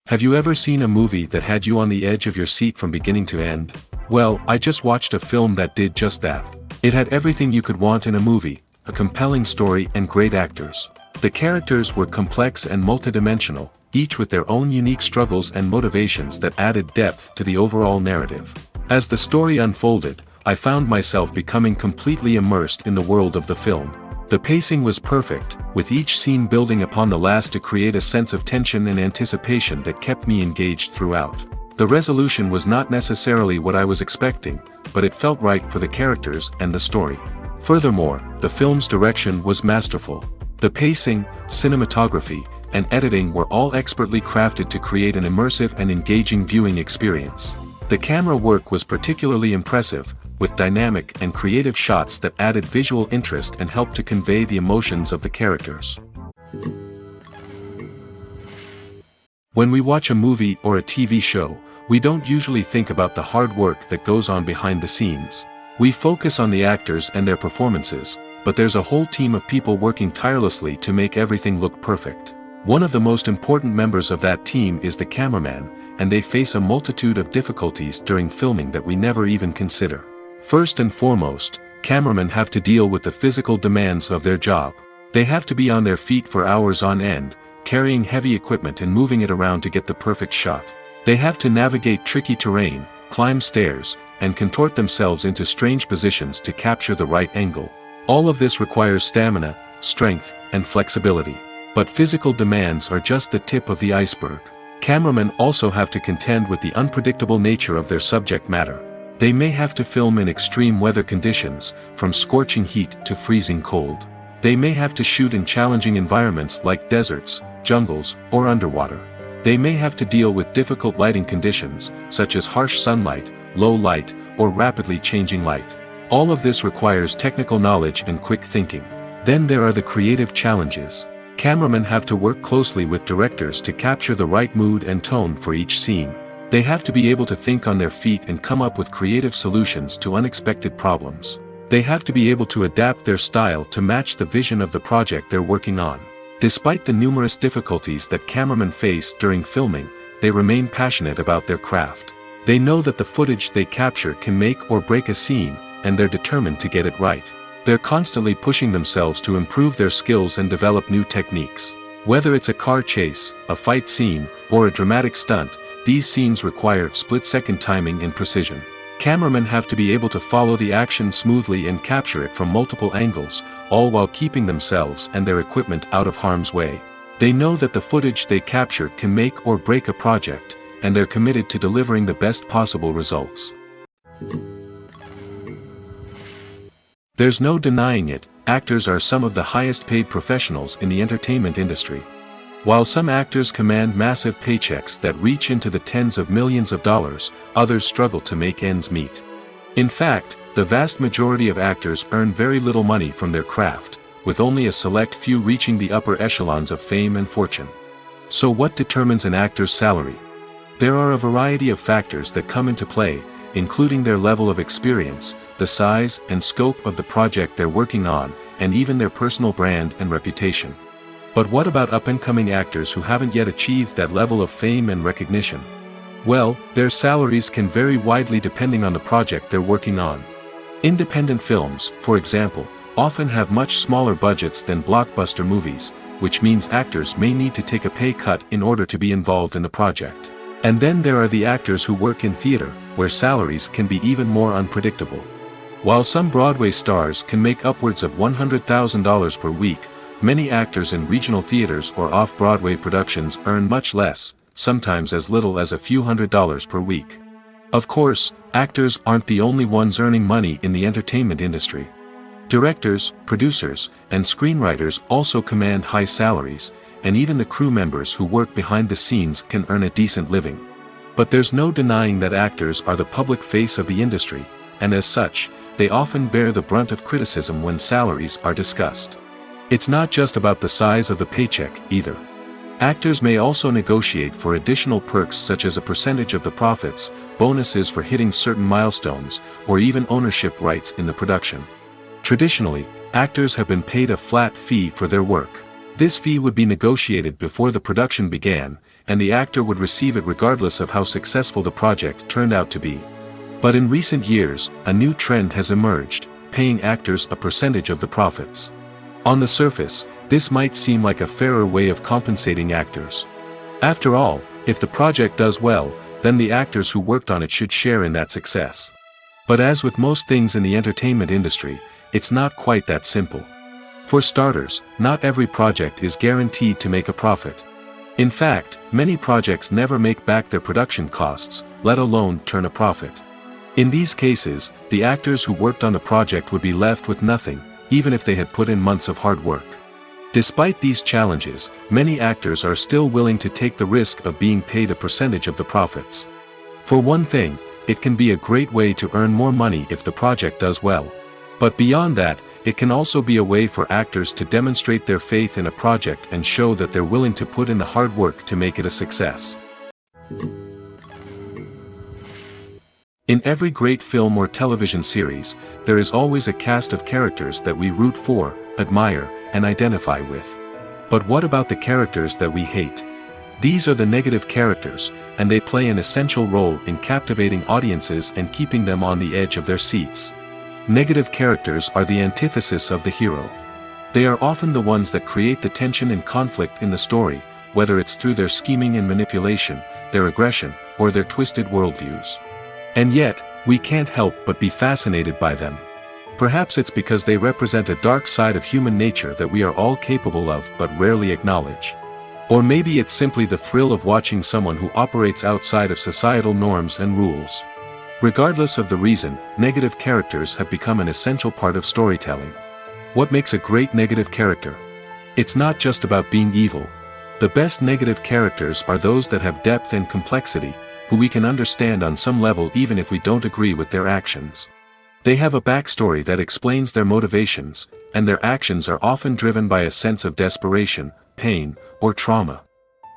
Have you ever seen a movie that had you on the edge of your seat from beginning to end? Well, I just watched a film that did just that. It had everything you could want in a movie, a compelling story and great actors. The characters were complex and multidimensional, each with their own unique struggles and motivations that added depth to the overall narrative. As the story unfolded, I found myself becoming completely immersed in the world of the film. The pacing was perfect, with each scene building upon the last to create a sense of tension and anticipation that kept me engaged throughout. The resolution was not necessarily what I was expecting, but it felt right for the characters and the story. Furthermore, the film's direction was masterful. The pacing, cinematography, and editing were all expertly crafted to create an immersive and engaging viewing experience. The camera work was particularly impressive, with dynamic and creative shots that added visual interest and helped to convey the emotions of the characters. When we watch a movie or a TV show, we don't usually think about the hard work that goes on behind the scenes. We focus on the actors and their performances, but there's a whole team of people working tirelessly to make everything look perfect. One of the most important members of that team is the cameraman, and they face a multitude of difficulties during filming that we never even consider. First and foremost, cameramen have to deal with the physical demands of their job. They have to be on their feet for hours on end, carrying heavy equipment and moving it around to get the perfect shot. They have to navigate tricky terrain, climb stairs, and contort themselves into strange positions to capture the right angle. All of this requires stamina, strength, and flexibility. But physical demands are just the tip of the iceberg. Cameramen also have to contend with the unpredictable nature of their subject matter. They may have to film in extreme weather conditions, from scorching heat to freezing cold. They may have to shoot in challenging environments like deserts, jungles, or underwater. They may have to deal with difficult lighting conditions, such as harsh sunlight, low light, or rapidly changing light. All of this requires technical knowledge and quick thinking. Then there are the creative challenges. Cameramen have to work closely with directors to capture the right mood and tone for each scene. They have to be able to think on their feet and come up with creative solutions to unexpected problems. They have to be able to adapt their style to match the vision of the project they're working on. Despite the numerous difficulties that cameramen face during filming, they remain passionate about their craft. They know that the footage they capture can make or break a scene, and they're determined to get it right. They're constantly pushing themselves to improve their skills and develop new techniques. Whether it's a car chase, a fight scene, or a dramatic stunt, these scenes require split-second timing and precision. Cameramen have to be able to follow the action smoothly and capture it from multiple angles, all while keeping themselves and their equipment out of harm's way. They know that the footage they capture can make or break a project, and they're committed to delivering the best possible results. There's no denying it, actors are some of the highest-paid professionals in the entertainment industry. While some actors command massive paychecks that reach into the tens of millions of dollars, others struggle to make ends meet. In fact, the vast majority of actors earn very little money from their craft, with only a select few reaching the upper echelons of fame and fortune. So what determines an actor's salary? There are a variety of factors that come into play, including their level of experience, the size and scope of the project they're working on, and even their personal brand and reputation. But what about up-and-coming actors who haven't yet achieved that level of fame and recognition? Well, their salaries can vary widely depending on the project they're working on. Independent films, for example, often have much smaller budgets than blockbuster movies, which means actors may need to take a pay cut in order to be involved in the project. And then there are the actors who work in theater, where salaries can be even more unpredictable. While some Broadway stars can make upwards of $100,000 per week, many actors in regional theaters or off-Broadway productions earn much less, sometimes as little as a few $100s per week. Of course, actors aren't the only ones earning money in the entertainment industry. Directors, producers, and screenwriters also command high salaries, and even the crew members who work behind the scenes can earn a decent living. But there's no denying that actors are the public face of the industry, and as such, they often bear the brunt of criticism when salaries are discussed. It's not just about the size of the paycheck, either. Actors may also negotiate for additional perks such as a percentage of the profits, bonuses for hitting certain milestones, or even ownership rights in the production. Traditionally, actors have been paid a flat fee for their work. This fee would be negotiated before the production began, and the actor would receive it regardless of how successful the project turned out to be. But in recent years, a new trend has emerged, paying actors a percentage of the profits. On the surface, this might seem like a fairer way of compensating actors. After all, if the project does well, then the actors who worked on it should share in that success. But as with most things in the entertainment industry, it's not quite that simple. For starters, not every project is guaranteed to make a profit. In fact, many projects never make back their production costs, let alone turn a profit. In these cases, the actors who worked on the project would be left with nothing, even if they had put in months of hard work. Despite these challenges, many actors are still willing to take the risk of being paid a percentage of the profits. For one thing, it can be a great way to earn more money if the project does well. But beyond that, it can also be a way for actors to demonstrate their faith in a project and show that they're willing to put in the hard work to make it a success. In every great film or television series, there is always a cast of characters that we root for, admire, and identify with. But what about the characters that we hate? These are the negative characters, and they play an essential role in captivating audiences and keeping them on the edge of their seats. Negative characters are the antithesis of the hero. They are often the ones that create the tension and conflict in the story, whether it's through their scheming and manipulation, their aggression, or their twisted worldviews. And yet, we can't help but be fascinated by them. Perhaps it's because they represent a dark side of human nature that we are all capable of but rarely acknowledge. Or maybe it's simply the thrill of watching someone who operates outside of societal norms and rules. Regardless of the reason, negative characters have become an essential part of storytelling. What makes a great negative character? It's not just about being evil. The best negative characters are those that have depth and complexity, who we can understand on some level even if we don't agree with their actions. They have a backstory that explains their motivations, and their actions are often driven by a sense of desperation, pain, or trauma.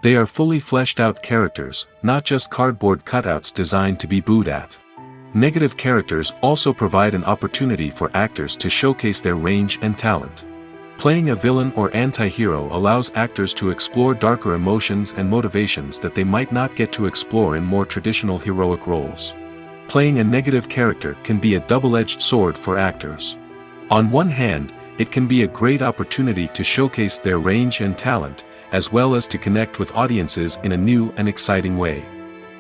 They are fully fleshed out characters, not just cardboard cutouts designed to be booed at. Negative characters also provide an opportunity for actors to showcase their range and talent. Playing a villain or anti-hero allows actors to explore darker emotions and motivations that they might not get to explore in more traditional heroic roles. Playing a negative character can be a double-edged sword for actors. On one hand, it can be a great opportunity to showcase their range and talent, as well as to connect with audiences in a new and exciting way.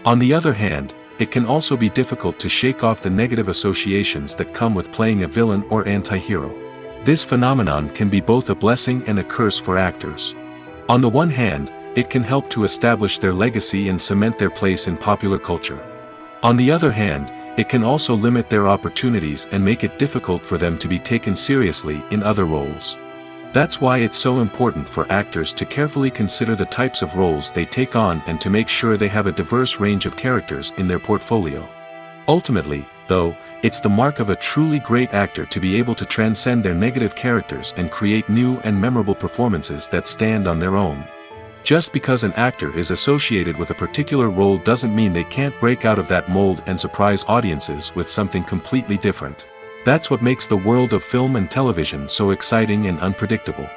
On the other hand, it can also be difficult to shake off the negative associations that come with playing a villain or anti-hero. This phenomenon can be both a blessing and a curse for actors. On the one hand, it can help to establish their legacy and cement their place in popular culture. On the other hand, it can also limit their opportunities and make it difficult for them to be taken seriously in other roles. That's why it's so important for actors to carefully consider the types of roles they take on and to make sure they have a diverse range of characters in their portfolio. Ultimately, though, it's the mark of a truly great actor to be able to transcend their negative characters and create new and memorable performances that stand on their own. Just because an actor is associated with a particular role doesn't mean they can't break out of that mold and surprise audiences with something completely different. That's what makes the world of film and television so exciting and unpredictable.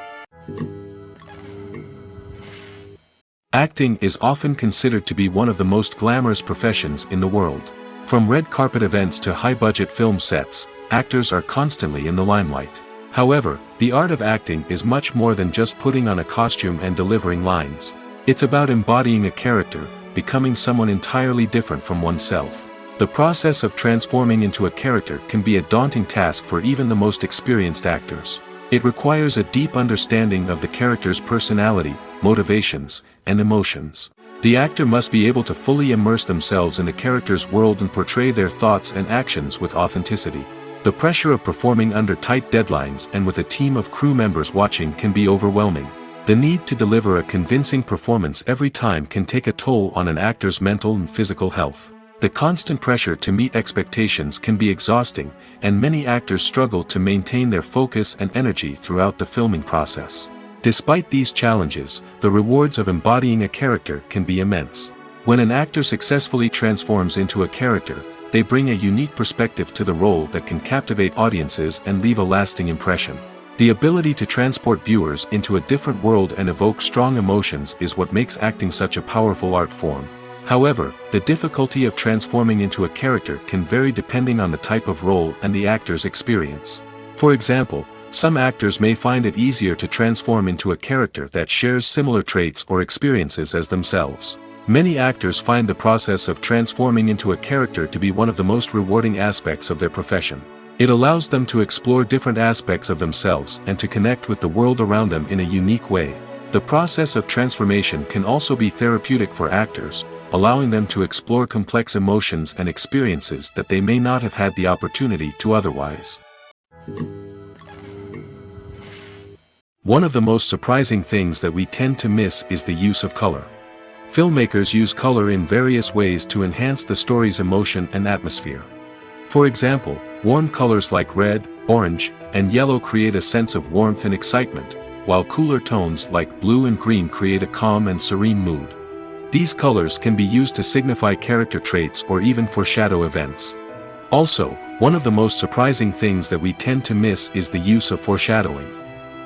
Acting is often considered to be one of the most glamorous professions in the world. From red carpet events to high-budget film sets, actors are constantly in the limelight. However, the art of acting is much more than just putting on a costume and delivering lines. It's about embodying a character, becoming someone entirely different from oneself. The process of transforming into a character can be a daunting task for even the most experienced actors. It requires a deep understanding of the character's personality, motivations, and emotions. The actor must be able to fully immerse themselves in the character's world and portray their thoughts and actions with authenticity. The pressure of performing under tight deadlines and with a team of crew members watching can be overwhelming. The need to deliver a convincing performance every time can take a toll on an actor's mental and physical health. The constant pressure to meet expectations can be exhausting, and many actors struggle to maintain their focus and energy throughout the filming process. Despite these challenges, the rewards of embodying a character can be immense. When an actor successfully transforms into a character, they bring a unique perspective to the role that can captivate audiences and leave a lasting impression. The ability to transport viewers into a different world and evoke strong emotions is what makes acting such a powerful art form. However, the difficulty of transforming into a character can vary depending on the type of role and the actor's experience. For example, some actors may find it easier to transform into a character that shares similar traits or experiences as themselves. Many actors find the process of transforming into a character to be one of the most rewarding aspects of their profession. It allows them to explore different aspects of themselves and to connect with the world around them in a unique way. The process of transformation can also be therapeutic for actors, allowing them to explore complex emotions and experiences that they may not have had the opportunity to otherwise. One of the most surprising things that we tend to miss is the use of color. Filmmakers use color in various ways to enhance the story's emotion and atmosphere. For example, warm colors like red, orange, and yellow create a sense of warmth and excitement, while cooler tones like blue and green create a calm and serene mood. These colors can be used to signify character traits or even foreshadow events. Also, one of the most surprising things that we tend to miss is the use of foreshadowing.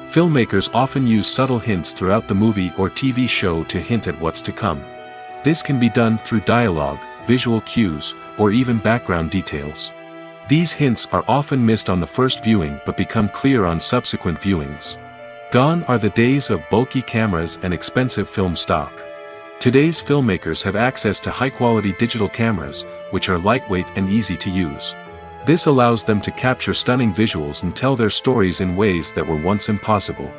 Filmmakers often use subtle hints throughout the movie or TV show to hint at what's to come. This can be done through dialogue, visual cues, or even background details. These hints are often missed on the first viewing but become clear on subsequent viewings. Gone are the days of bulky cameras and expensive film stock. Today's filmmakers have access to high-quality digital cameras, which are lightweight and easy to use. This allows them to capture stunning visuals and tell their stories in ways that were once impossible.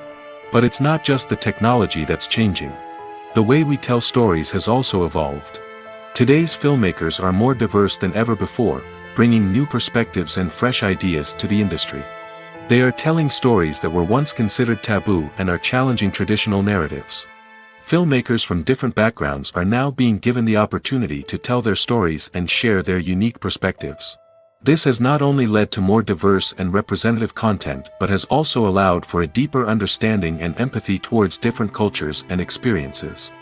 But it's not just the technology that's changing. The way we tell stories has also evolved. Today's filmmakers are more diverse than ever before, bringing new perspectives and fresh ideas to the industry. They are telling stories that were once considered taboo and are challenging traditional narratives. Filmmakers from different backgrounds are now being given the opportunity to tell their stories and share their unique perspectives. This has not only led to more diverse and representative content but has also allowed for a deeper understanding and empathy towards different cultures and experiences.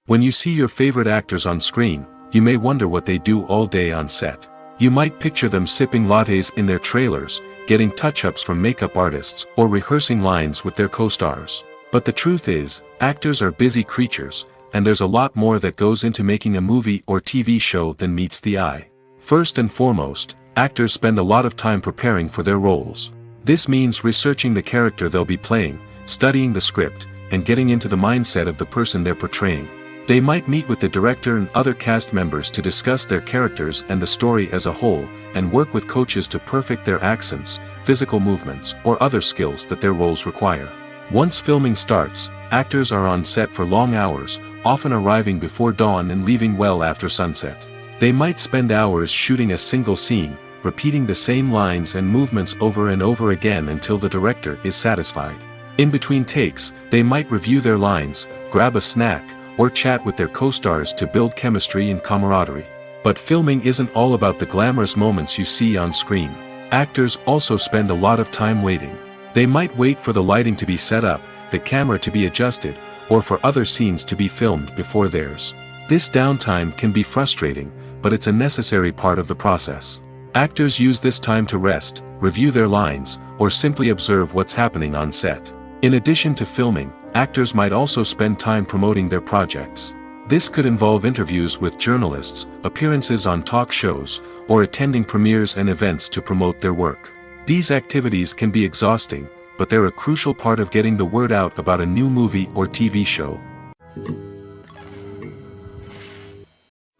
When you see your favorite actors on screen, you may wonder what they do all day on set. You might picture them sipping lattes in their trailers, getting touch-ups from makeup artists, or rehearsing lines with their co-stars. But the truth is, actors are busy creatures, and there's a lot more that goes into making a movie or TV show than meets the eye. First and foremost, actors spend a lot of time preparing for their roles. This means researching the character they'll be playing, studying the script, and getting into the mindset of the person they're portraying. They might meet with the director and other cast members to discuss their characters and the story as a whole, and work with coaches to perfect their accents, physical movements, or other skills that their roles require. Once filming starts, actors are on set for long hours, often arriving before dawn and leaving well after sunset. They might spend hours shooting a single scene, repeating the same lines and movements over and over again until the director is satisfied. In between takes, they might review their lines, grab a snack, or chat with their co-stars to build chemistry and camaraderie. But filming isn't all about the glamorous moments you see on screen. Actors also spend a lot of time waiting. They might wait for the lighting to be set up, the camera to be adjusted, or for other scenes to be filmed before theirs. This downtime can be frustrating, but it's a necessary part of the process. Actors use this time to rest, review their lines, or simply observe what's happening on set. In addition to filming, actors might also spend time promoting their projects. This could involve interviews with journalists, appearances on talk shows, or attending premieres and events to promote their work. These activities can be exhausting, but they're a crucial part of getting the word out about a new movie or TV show.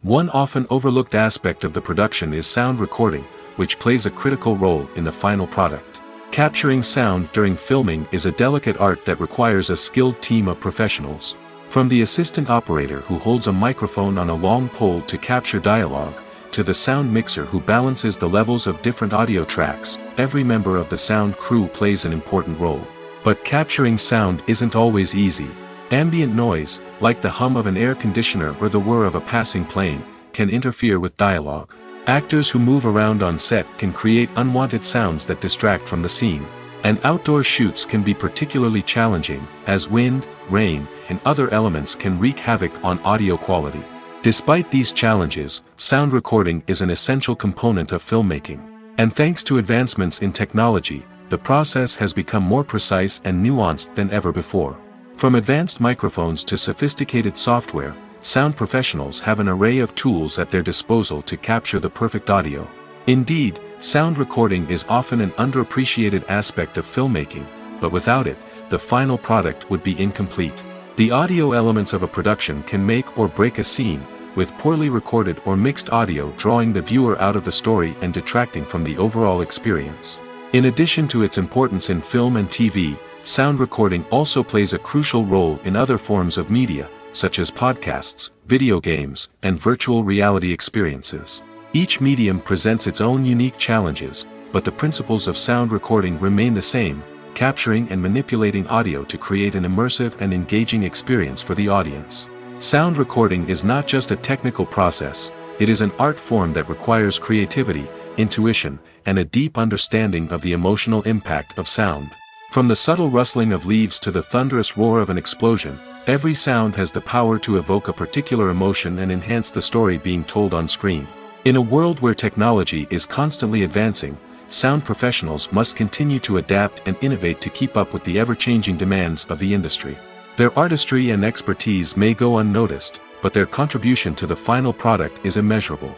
One often overlooked aspect of the production is sound recording, which plays a critical role in the final product. Capturing sound during filming is a delicate art that requires a skilled team of professionals. From the assistant operator who holds a microphone on a long pole to capture dialogue, to the sound mixer who balances the levels of different audio tracks, every member of the sound crew plays an important role. But capturing sound isn't always easy. Ambient noise, like the hum of an air conditioner or the whir of a passing plane, can interfere with dialogue. Actors who move around on set can create unwanted sounds that distract from the scene. And outdoor shoots can be particularly challenging, as wind, rain, and other elements can wreak havoc on audio quality. Despite these challenges, sound recording is an essential component of filmmaking. And thanks to advancements in technology, the process has become more precise and nuanced than ever before. From advanced microphones to sophisticated software, sound professionals have an array of tools at their disposal to capture the perfect audio. Indeed, sound recording is often an underappreciated aspect of filmmaking, but without it, the final product would be incomplete. The audio elements of a production can make or break a scene, with poorly recorded or mixed audio drawing the viewer out of the story and detracting from the overall experience. In addition to its importance in film and TV, sound recording also plays a crucial role in other forms of media, such as podcasts, video games, and virtual reality experiences. Each medium presents its own unique challenges, but the principles of sound recording remain the same, capturing and manipulating audio to create an immersive and engaging experience for the audience. Sound recording is not just a technical process, it is an art form that requires creativity, intuition, and a deep understanding of the emotional impact of sound. From the subtle rustling of leaves to the thunderous roar of an explosion, every sound has the power to evoke a particular emotion and enhance the story being told on screen. In a world where technology is constantly advancing, sound professionals must continue to adapt and innovate to keep up with the ever-changing demands of the industry. Their artistry and expertise may go unnoticed, but their contribution to the final product is immeasurable.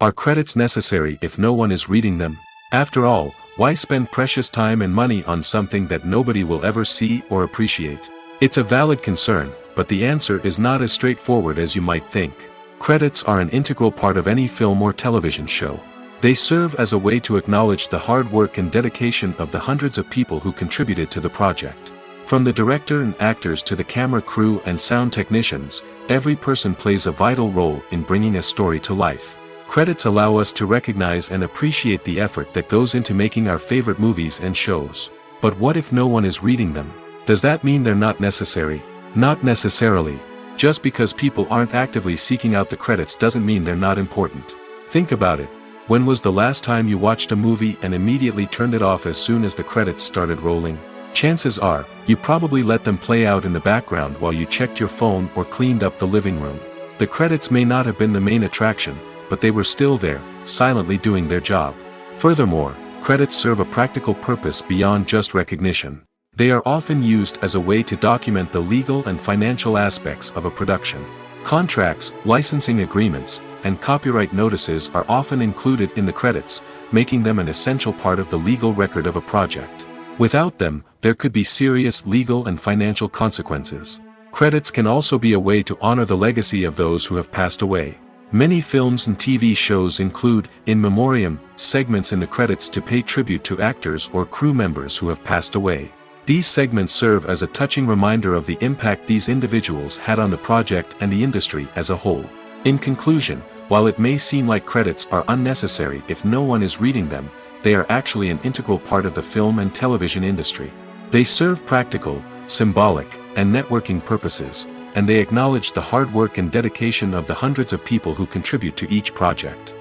Are credits necessary if no one is reading them? After all, why spend precious time and money on something that nobody will ever see or appreciate? It's a valid concern, but the answer is not as straightforward as you might think. Credits are an integral part of any film or television show. They serve as a way to acknowledge the hard work and dedication of the hundreds of people who contributed to the project. From the director and actors to the camera crew and sound technicians, every person plays a vital role in bringing a story to life. Credits allow us to recognize and appreciate the effort that goes into making our favorite movies and shows. But what if no one is reading them? Does that mean they're not necessary? Not necessarily. Just because people aren't actively seeking out the credits doesn't mean they're not important. Think about it. When was the last time you watched a movie and immediately turned it off as soon as the credits started rolling? Chances are, you probably let them play out in the background while you checked your phone or cleaned up the living room. The credits may not have been the main attraction, but they were still there, silently doing their job. Furthermore, credits serve a practical purpose beyond just recognition. They are often used as a way to document the legal and financial aspects of a production. Contracts, licensing agreements, and copyright notices are often included in the credits, making them an essential part of the legal record of a project. Without them, there could be serious legal and financial consequences. Credits can also be a way to honor the legacy of those who have passed away. Many films and TV shows include, in memoriam, segments in the credits to pay tribute to actors or crew members who have passed away. These segments serve as a touching reminder of the impact these individuals had on the project and the industry as a whole. In conclusion, while it may seem like credits are unnecessary if no one is reading them, they are actually an integral part of the film and television industry. They serve practical, symbolic, and networking purposes, and they acknowledge the hard work and dedication of the hundreds of people who contribute to each project.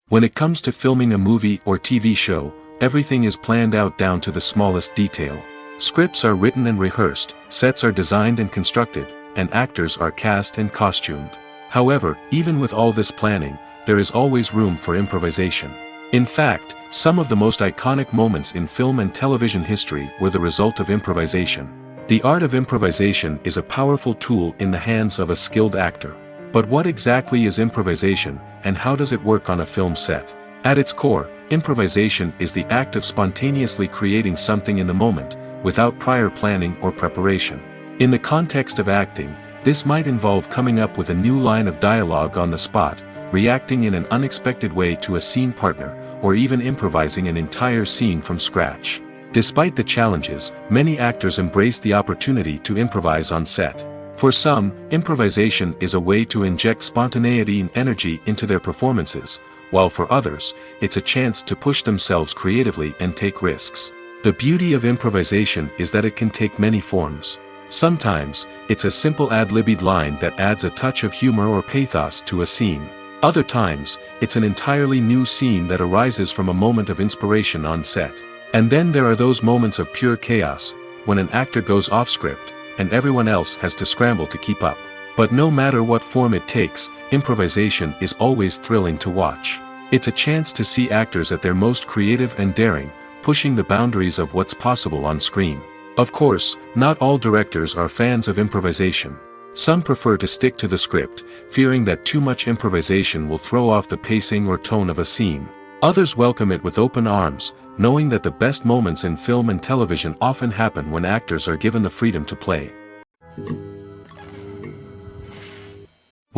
When it comes to filming a movie or TV show, everything is planned out down to the smallest detail. Scripts are written and rehearsed, sets are designed and constructed, and actors are cast and costumed. However, even with all this planning, there is always room for improvisation. In fact, some of the most iconic moments in film and television history were the result of improvisation. The art of improvisation is a powerful tool in the hands of a skilled actor. But what exactly is improvisation, and how does it work on a film set? At its core, improvisation is the act of spontaneously creating something in the moment, without prior planning or preparation. In the context of acting, this might involve coming up with a new line of dialogue on the spot, reacting in an unexpected way to a scene partner, or even improvising an entire scene from scratch. Despite the challenges, many actors embrace the opportunity to improvise on set. For some, improvisation is a way to inject spontaneity and energy into their performances, while for others, it's a chance to push themselves creatively and take risks. The beauty of improvisation is that it can take many forms. Sometimes, it's a simple ad-libbed line that adds a touch of humor or pathos to a scene. Other times, it's an entirely new scene that arises from a moment of inspiration on set. And then there are those moments of pure chaos, when an actor goes off script, and everyone else has to scramble to keep up. But no matter what form it takes, improvisation is always thrilling to watch. It's a chance to see actors at their most creative and daring, pushing the boundaries of what's possible on screen. Of course, not all directors are fans of improvisation. Some prefer to stick to the script, fearing that too much improvisation will throw off the pacing or tone of a scene. Others welcome it with open arms, knowing that the best moments in film and television often happen when actors are given the freedom to play.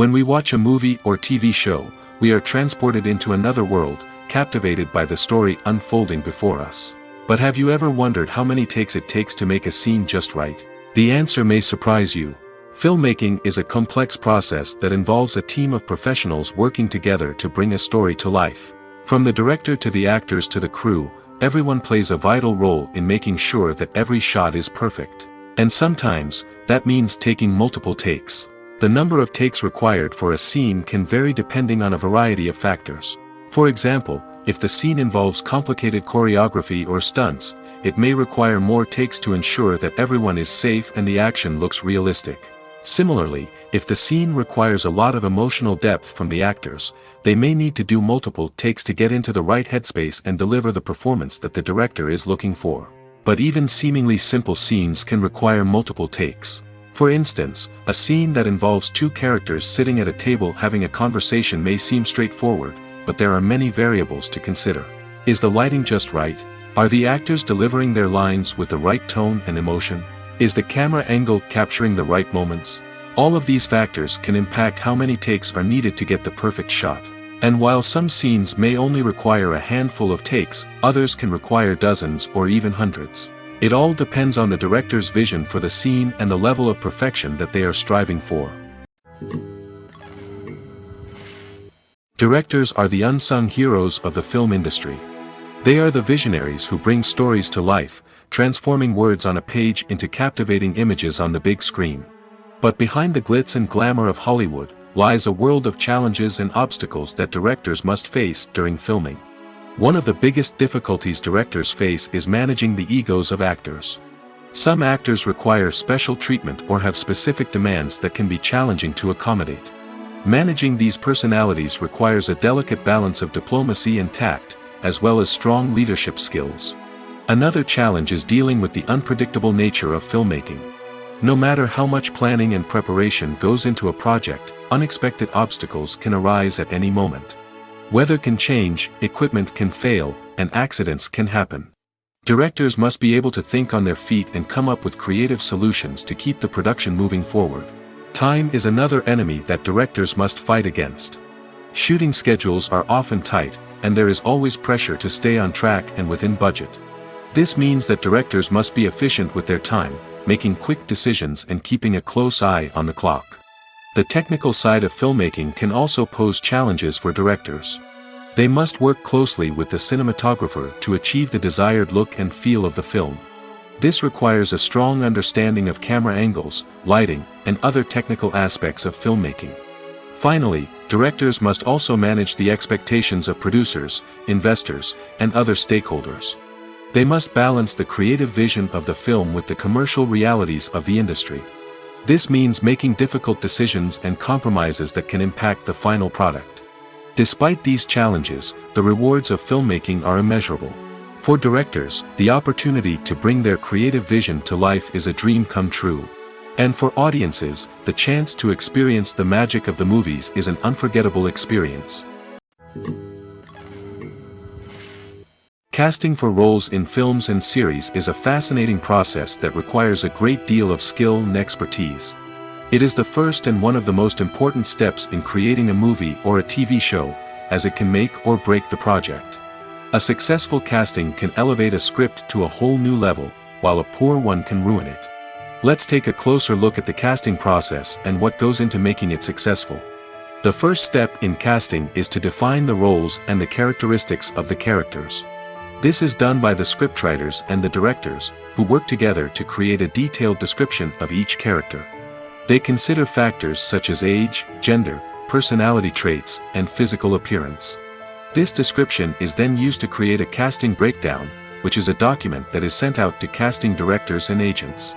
When we watch a movie or TV show, we are transported into another world, captivated by the story unfolding before us. But have you ever wondered how many takes it takes to make a scene just right? The answer may surprise you. Filmmaking is a complex process that involves a team of professionals working together to bring a story to life. From the director to the actors to the crew, everyone plays a vital role in making sure that every shot is perfect. And sometimes, that means taking multiple takes. The number of takes required for a scene can vary depending on a variety of factors. For example, if the scene involves complicated choreography or stunts, it may require more takes to ensure that everyone is safe and the action looks realistic. Similarly, if the scene requires a lot of emotional depth from the actors, they may need to do multiple takes to get into the right headspace and deliver the performance that the director is looking for. But even seemingly simple scenes can require multiple takes. For instance, a scene that involves two characters sitting at a table having a conversation may seem straightforward, but there are many variables to consider. Is the lighting just right? Are the actors delivering their lines with the right tone and emotion? Is the camera angle capturing the right moments? All of these factors can impact how many takes are needed to get the perfect shot. And while some scenes may only require a handful of takes, others can require dozens or even hundreds. It all depends on the director's vision for the scene and the level of perfection that they are striving for. Directors are the unsung heroes of the film industry. They are the visionaries who bring stories to life, transforming words on a page into captivating images on the big screen. But behind the glitz and glamour of Hollywood, lies a world of challenges and obstacles that directors must face during filming. One of the biggest difficulties directors face is managing the egos of actors. Some actors require special treatment or have specific demands that can be challenging to accommodate. Managing these personalities requires a delicate balance of diplomacy and tact, as well as strong leadership skills. Another challenge is dealing with the unpredictable nature of filmmaking. No matter how much planning and preparation goes into a project, unexpected obstacles can arise at any moment. Weather can change, equipment can fail, and accidents can happen. Directors must be able to think on their feet and come up with creative solutions to keep the production moving forward. Time is another enemy that directors must fight against. Shooting schedules are often tight, and there is always pressure to stay on track and within budget. This means that directors must be efficient with their time, making quick decisions and keeping a close eye on the clock. The technical side of filmmaking can also pose challenges for directors. They must work closely with the cinematographer to achieve the desired look and feel of the film. This requires a strong understanding of camera angles, lighting, and other technical aspects of filmmaking. Finally, directors must also manage the expectations of producers, investors, and other stakeholders. They must balance the creative vision of the film with the commercial realities of the industry. This means making difficult decisions and compromises that can impact the final product. Despite these challenges, the rewards of filmmaking are immeasurable. For directors, the opportunity to bring their creative vision to life is a dream come true. And for audiences, the chance to experience the magic of the movies is an unforgettable experience. Casting for roles in films and series is a fascinating process that requires a great deal of skill and expertise. It is the first and one of the most important steps in creating a movie or a TV show, as it can make or break the project. A successful casting can elevate a script to a whole new level, while a poor one can ruin it. Let's take a closer look at the casting process and what goes into making it successful. The first step in casting is to define the roles and the characteristics of the characters. This is done by the scriptwriters and the directors, who work together to create a detailed description of each character. They consider factors such as age, gender, personality traits, and physical appearance. This description is then used to create a casting breakdown, which is a document that is sent out to casting directors and agents.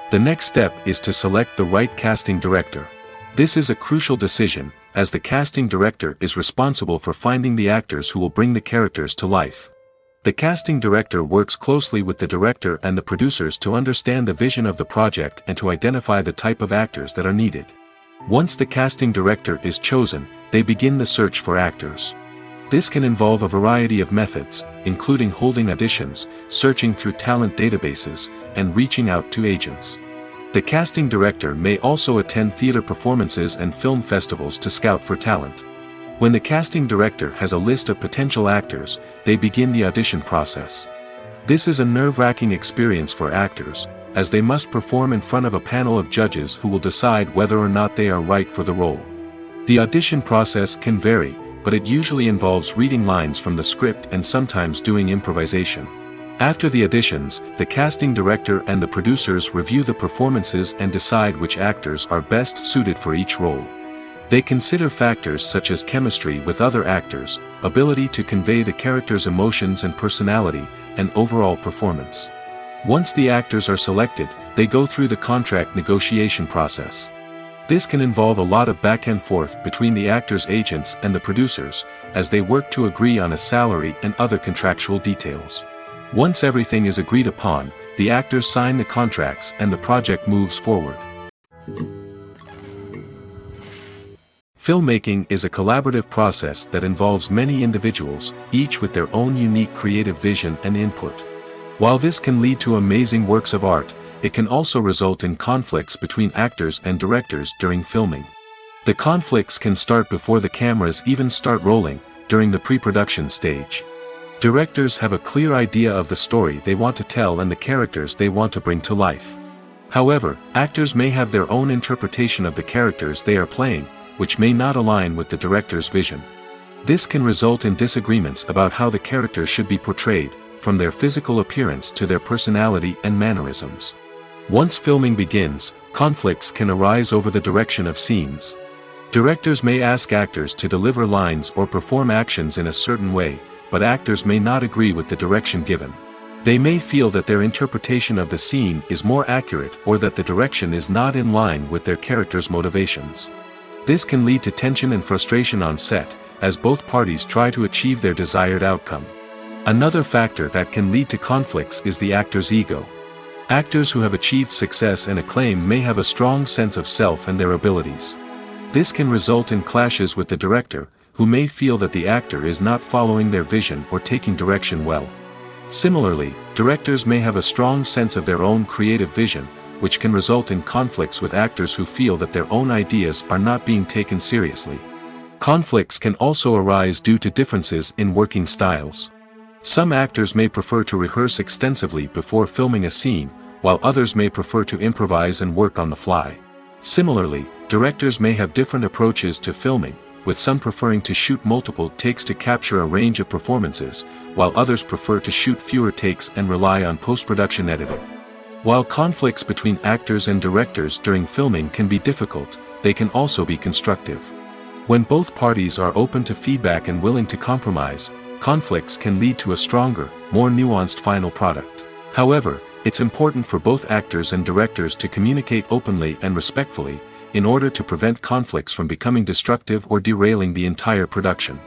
The next step is to select the right casting director. This is a crucial decision, as the casting director is responsible for finding the actors who will bring the characters to life. The casting director works closely with the director and the producers to understand the vision of the project and to identify the type of actors that are needed. Once the casting director is chosen, they begin the search for actors. This can involve a variety of methods, including holding auditions, searching through talent databases, and reaching out to agents. The casting director may also attend theater performances and film festivals to scout for talent. When the casting director has a list of potential actors, they begin the audition process. This is a nerve-wracking experience for actors, as they must perform in front of a panel of judges who will decide whether or not they are right for the role. The audition process can vary, but it usually involves reading lines from the script and sometimes doing improvisation. After the auditions, the casting director and the producers review the performances and decide which actors are best suited for each role. They consider factors such as chemistry with other actors, ability to convey the character's emotions and personality, and overall performance. Once the actors are selected, they go through the contract negotiation process. This can involve a lot of back and forth between the actors' agents and the producers, as they work to agree on a salary and other contractual details. Once everything is agreed upon, the actors sign the contracts and the project moves forward. Filmmaking is a collaborative process that involves many individuals, each with their own unique creative vision and input. While this can lead to amazing works of art, it can also result in conflicts between actors and directors during filming. The conflicts can start before the cameras even start rolling, during the pre-production stage. Directors have a clear idea of the story they want to tell and the characters they want to bring to life. However, actors may have their own interpretation of the characters they are playing, which may not align with the director's vision. This can result in disagreements about how the characters should be portrayed, from their physical appearance to their personality and mannerisms. Once filming begins, conflicts can arise over the direction of scenes. Directors may ask actors to deliver lines or perform actions in a certain way, but actors may not agree with the direction given. They may feel that their interpretation of the scene is more accurate or that the direction is not in line with their character's motivations. This can lead to tension and frustration on set, as both parties try to achieve their desired outcome. Another factor that can lead to conflicts is the actor's ego. Actors who have achieved success and acclaim may have a strong sense of self and their abilities. This can result in clashes with the director, who may feel that the actor is not following their vision or taking direction well. Similarly, directors may have a strong sense of their own creative vision, which can result in conflicts with actors who feel that their own ideas are not being taken seriously. Conflicts can also arise due to differences in working styles. Some actors may prefer to rehearse extensively before filming a scene, while others may prefer to improvise and work on the fly. Similarly, directors may have different approaches to filming, with some preferring to shoot multiple takes to capture a range of performances, while others prefer to shoot fewer takes and rely on post-production editing. While conflicts between actors and directors during filming can be difficult, they can also be constructive. When both parties are open to feedback and willing to compromise, conflicts can lead to a stronger, more nuanced final product. However, it's important for both actors and directors to communicate openly and respectfully, in order to prevent conflicts from becoming destructive or derailing the entire production.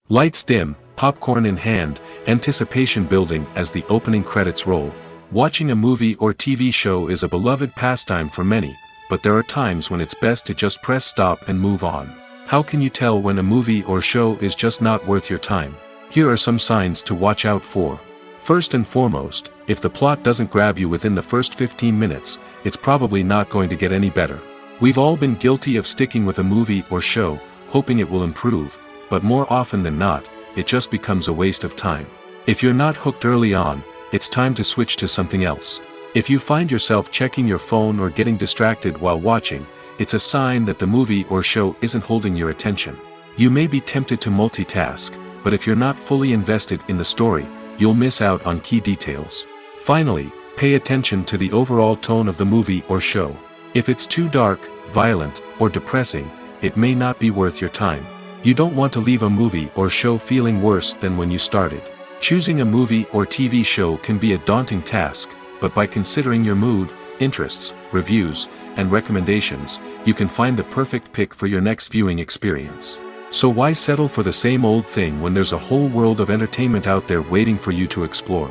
Lights dim, popcorn in hand, anticipation building as the opening credits roll. Watching a movie or TV show is a beloved pastime for many, but there are times when it's best to just press stop and move on. How can you tell when a movie or show is just not worth your time? Here are some signs to watch out for. First and foremost, if the plot doesn't grab you within the first 15 minutes, it's probably not going to get any better. We've all been guilty of sticking with a movie or show, hoping it will improve, but more often than not, it just becomes a waste of time. If you're not hooked early on, it's time to switch to something else. If you find yourself checking your phone or getting distracted while watching, it's a sign that the movie or show isn't holding your attention. You may be tempted to multitask, but if you're not fully invested in the story, you'll miss out on key details. Finally, pay attention to the overall tone of the movie or show. If it's too dark, violent, or depressing, it may not be worth your time. You don't want to leave a movie or show feeling worse than when you started. Choosing a movie or TV show can be a daunting task, but by considering your mood, interests, reviews, and recommendations, you can find the perfect pick for your next viewing experience. So why settle for the same old thing when there's a whole world of entertainment out there waiting for you to explore?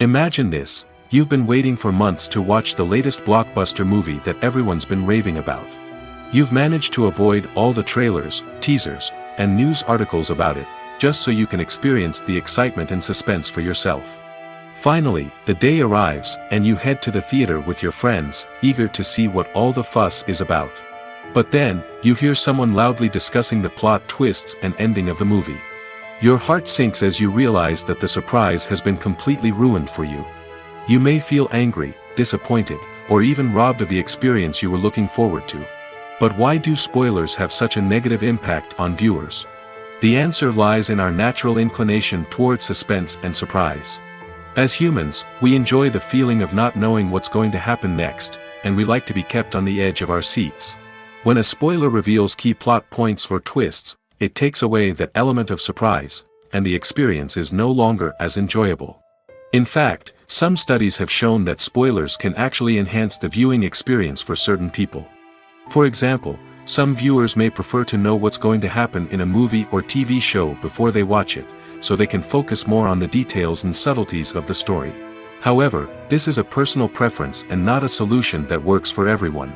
Imagine this: you've been waiting for months to watch the latest blockbuster movie that everyone's been raving about. You've managed to avoid all the trailers, teasers, and news articles about it, just so you can experience the excitement and suspense for yourself. Finally, the day arrives, and you head to the theater with your friends, eager to see what all the fuss is about. But then, you hear someone loudly discussing the plot twists and ending of the movie. Your heart sinks as you realize that the surprise has been completely ruined for you. You may feel angry, disappointed, or even robbed of the experience you were looking forward to. But why do spoilers have such a negative impact on viewers? The answer lies in our natural inclination towards suspense and surprise. As humans, we enjoy the feeling of not knowing what's going to happen next, and we like to be kept on the edge of our seats. When a spoiler reveals key plot points or twists, it takes away that element of surprise, and the experience is no longer as enjoyable. In fact, some studies have shown that spoilers can actually enhance the viewing experience for certain people. For example, some viewers may prefer to know what's going to happen in a movie or TV show before they watch it, so they can focus more on the details and subtleties of the story. However, this is a personal preference and not a solution that works for everyone.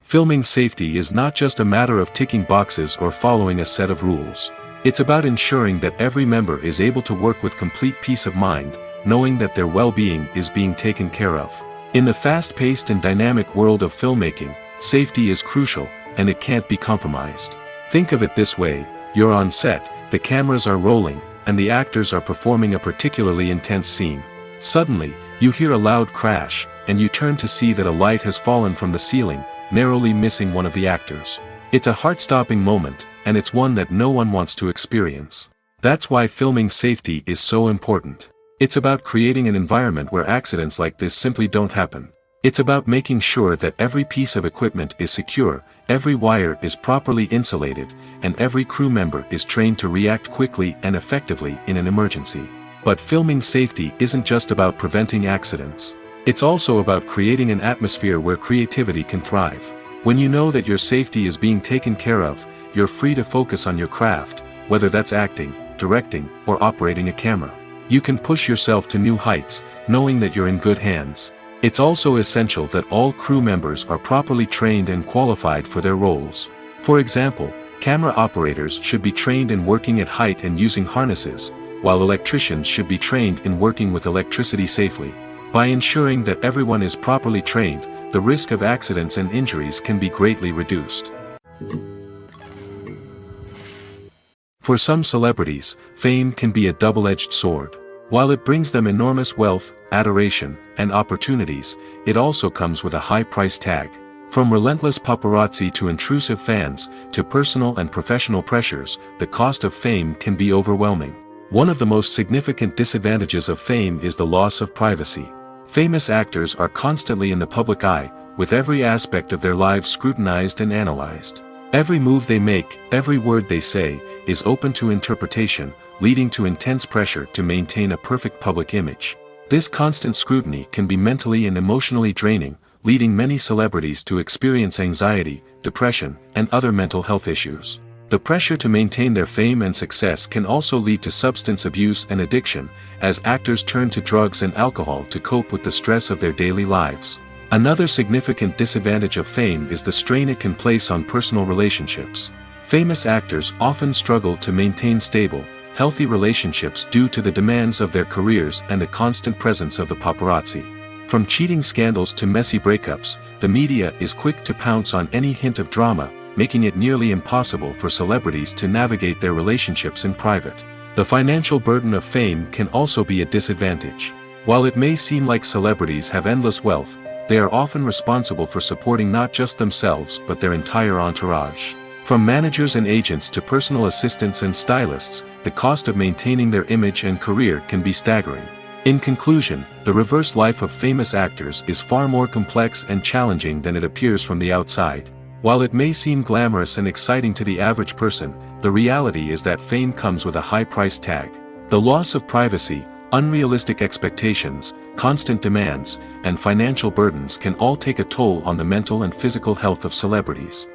Filming safety is not just a matter of ticking boxes or following a set of rules. It's about ensuring that every member is able to work with complete peace of mind, knowing that their well-being is being taken care of. In the fast-paced and dynamic world of filmmaking, safety is crucial, and it can't be compromised. Think of it this way: you're on set, the cameras are rolling, and the actors are performing a particularly intense scene. Suddenly, you hear a loud crash, and you turn to see that a light has fallen from the ceiling, narrowly missing one of the actors. It's a heart-stopping moment, and it's one that no one wants to experience. That's why filming safety is so important. It's about creating an environment where accidents like this simply don't happen. It's about making sure that every piece of equipment is secure, every wire is properly insulated, and every crew member is trained to react quickly and effectively in an emergency. But filming safety isn't just about preventing accidents. It's also about creating an atmosphere where creativity can thrive. When you know that your safety is being taken care of, you're free to focus on your craft, whether that's acting, directing, or operating a camera. You can push yourself to new heights, knowing that you're in good hands. It's also essential that all crew members are properly trained and qualified for their roles. For example, camera operators should be trained in working at height and using harnesses, while electricians should be trained in working with electricity safely. By ensuring that everyone is properly trained, the risk of accidents and injuries can be greatly reduced. For some celebrities, fame can be a double-edged sword. While it brings them enormous wealth, adoration, and opportunities, it also comes with a high price tag. From relentless paparazzi to intrusive fans, to personal and professional pressures, the cost of fame can be overwhelming. One of the most significant disadvantages of fame is the loss of privacy. Famous actors are constantly in the public eye, with every aspect of their lives scrutinized and analyzed. Every move they make, every word they say, is open to interpretation, leading to intense pressure to maintain a perfect public image. This constant scrutiny can be mentally and emotionally draining, leading many celebrities to experience anxiety, depression, and other mental health issues. The pressure to maintain their fame and success can also lead to substance abuse and addiction, as actors turn to drugs and alcohol to cope with the stress of their daily lives. Another significant disadvantage of fame is the strain it can place on personal relationships. Famous actors often struggle to maintain stable, healthy relationships due to the demands of their careers and the constant presence of the paparazzi. From cheating scandals to messy breakups, the media is quick to pounce on any hint of drama, making it nearly impossible for celebrities to navigate their relationships in private. The financial burden of fame can also be a disadvantage. While it may seem like celebrities have endless wealth, they are often responsible for supporting not just themselves but their entire entourage. From managers and agents to personal assistants and stylists, the cost of maintaining their image and career can be staggering. In conclusion, the reverse life of famous actors is far more complex and challenging than it appears from the outside. While it may seem glamorous and exciting to the average person, the reality is that fame comes with a high price tag. The loss of privacy, unrealistic expectations, constant demands, and financial burdens can all take a toll on the mental and physical health of celebrities.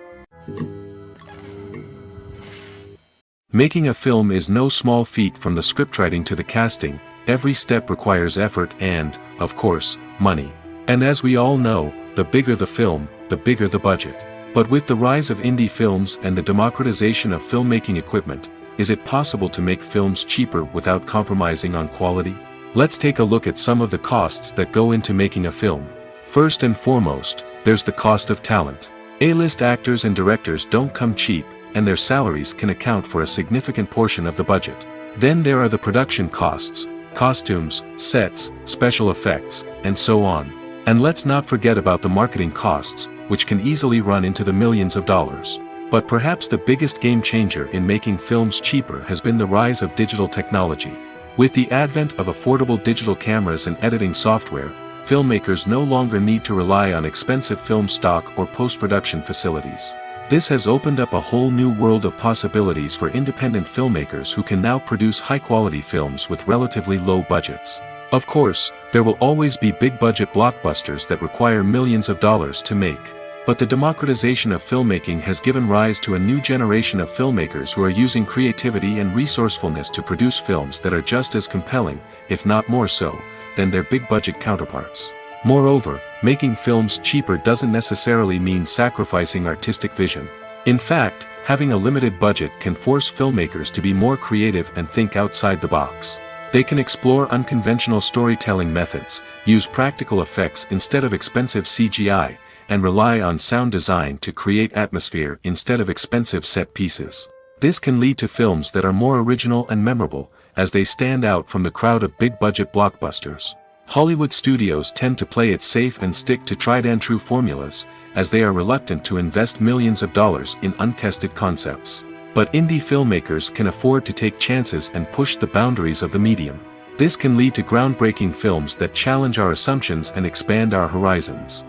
Making a film is no small feat. From the scriptwriting to the casting, every step requires effort and, of course, money. And as we all know, the bigger the film, the bigger the budget. But with the rise of indie films and the democratization of filmmaking equipment, is it possible to make films cheaper without compromising on quality? Let's take a look at some of the costs that go into making a film. First and foremost, there's the cost of talent. A-list actors and directors don't come cheap, and their salaries can account for a significant portion of the budget. Then there are the production costs, costumes, sets, special effects, and so on. And let's not forget about the marketing costs, which can easily run into the millions of dollars. But perhaps the biggest game changer in making films cheaper has been the rise of digital technology. With the advent of affordable digital cameras and editing software, filmmakers no longer need to rely on expensive film stock or post-production facilities. This has opened up a whole new world of possibilities for independent filmmakers who can now produce high-quality films with relatively low budgets. Of course, there will always be big-budget blockbusters that require millions of dollars to make. But the democratization of filmmaking has given rise to a new generation of filmmakers who are using creativity and resourcefulness to produce films that are just as compelling, if not more so, than their big-budget counterparts. Moreover, making films cheaper doesn't necessarily mean sacrificing artistic vision. In fact, having a limited budget can force filmmakers to be more creative and think outside the box. They can explore unconventional storytelling methods, use practical effects instead of expensive CGI, and rely on sound design to create atmosphere instead of expensive set pieces. This can lead to films that are more original and memorable, as they stand out from the crowd of big-budget blockbusters. Hollywood studios tend to play it safe and stick to tried-and-true formulas, as they are reluctant to invest millions of dollars in untested concepts. But indie filmmakers can afford to take chances and push the boundaries of the medium. This can lead to groundbreaking films that challenge our assumptions and expand our horizons.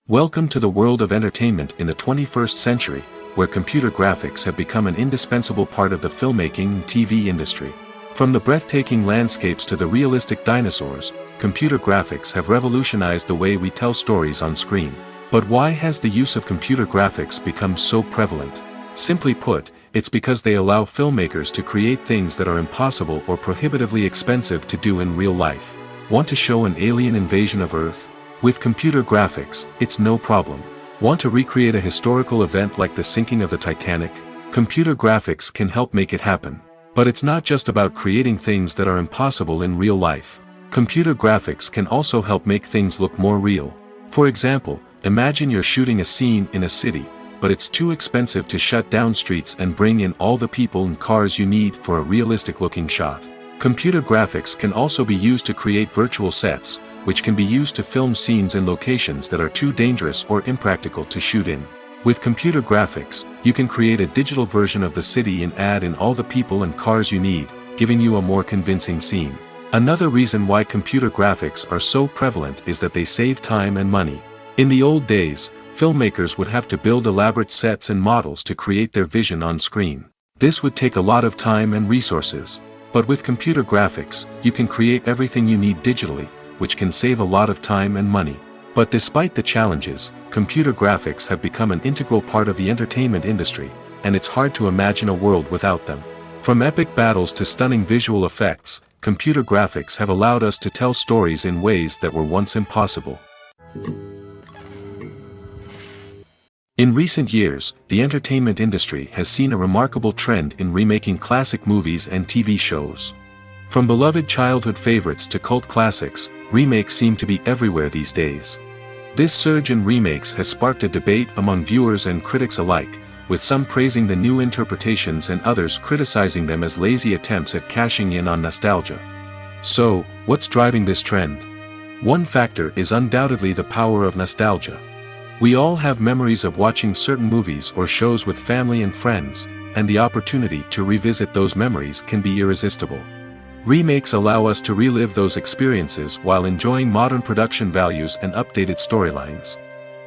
Welcome to the world of entertainment in the 21st century, where computer graphics have become an indispensable part of the filmmaking and TV industry. From the breathtaking landscapes to the realistic dinosaurs, computer graphics have revolutionized the way we tell stories on screen. But why has the use of computer graphics become so prevalent? Simply put, it's because they allow filmmakers to create things that are impossible or prohibitively expensive to do in real life. Want to show an alien invasion of Earth? With computer graphics, it's no problem. Want to recreate a historical event like the sinking of the Titanic? Computer graphics can help make it happen. But it's not just about creating things that are impossible in real life. Computer graphics can also help make things look more real. For example, imagine you're shooting a scene in a city, but it's too expensive to shut down streets and bring in all the people and cars you need for a realistic-looking shot. Computer graphics can also be used to create virtual sets, which can be used to film scenes in locations that are too dangerous or impractical to shoot in. With computer graphics, you can create a digital version of the city and add in all the people and cars you need, giving you a more convincing scene. Another reason why computer graphics are so prevalent is that they save time and money. In the old days, filmmakers would have to build elaborate sets and models to create their vision on screen. This would take a lot of time and resources. But with computer graphics, you can create everything you need digitally, which can save a lot of time and money. But despite the challenges, computer graphics have become an integral part of the entertainment industry, and it's hard to imagine a world without them. From epic battles to stunning visual effects, computer graphics have allowed us to tell stories in ways that were once impossible. In recent years, the entertainment industry has seen a remarkable trend in remaking classic movies and TV shows. From beloved childhood favorites to cult classics, remakes seem to be everywhere these days. This surge in remakes has sparked a debate among viewers and critics alike, with some praising the new interpretations and others criticizing them as lazy attempts at cashing in on nostalgia. So, what's driving this trend? One factor is undoubtedly the power of nostalgia. We all have memories of watching certain movies or shows with family and friends, and the opportunity to revisit those memories can be irresistible. Remakes allow us to relive those experiences while enjoying modern production values and updated storylines.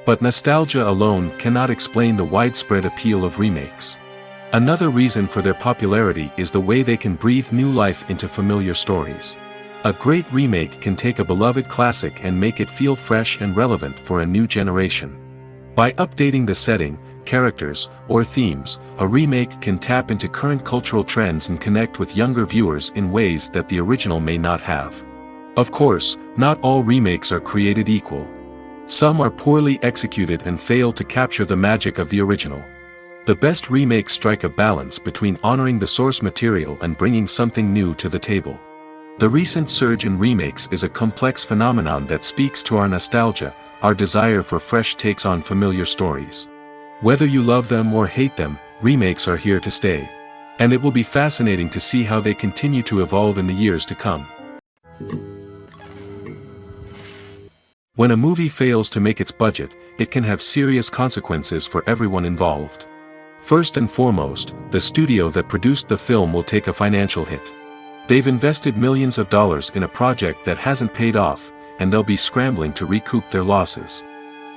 But nostalgia alone cannot explain the widespread appeal of remakes. Another reason for their popularity is the way they can breathe new life into familiar stories. A great remake can take a beloved classic and make it feel fresh and relevant for a new generation. By updating the setting, characters, or themes, a remake can tap into current cultural trends and connect with younger viewers in ways that the original may not have. Of course, not all remakes are created equal. Some are poorly executed and fail to capture the magic of the original. The best remakes strike a balance between honoring the source material and bringing something new to the table. The recent surge in remakes is a complex phenomenon that speaks to our nostalgia, our desire for fresh takes on familiar stories. Whether you love them or hate them, remakes are here to stay. And it will be fascinating to see how they continue to evolve in the years to come. When a movie fails to make its budget, it can have serious consequences for everyone involved. First and foremost, the studio that produced the film will take a financial hit. They've invested millions of dollars in a project that hasn't paid off, and they'll be scrambling to recoup their losses.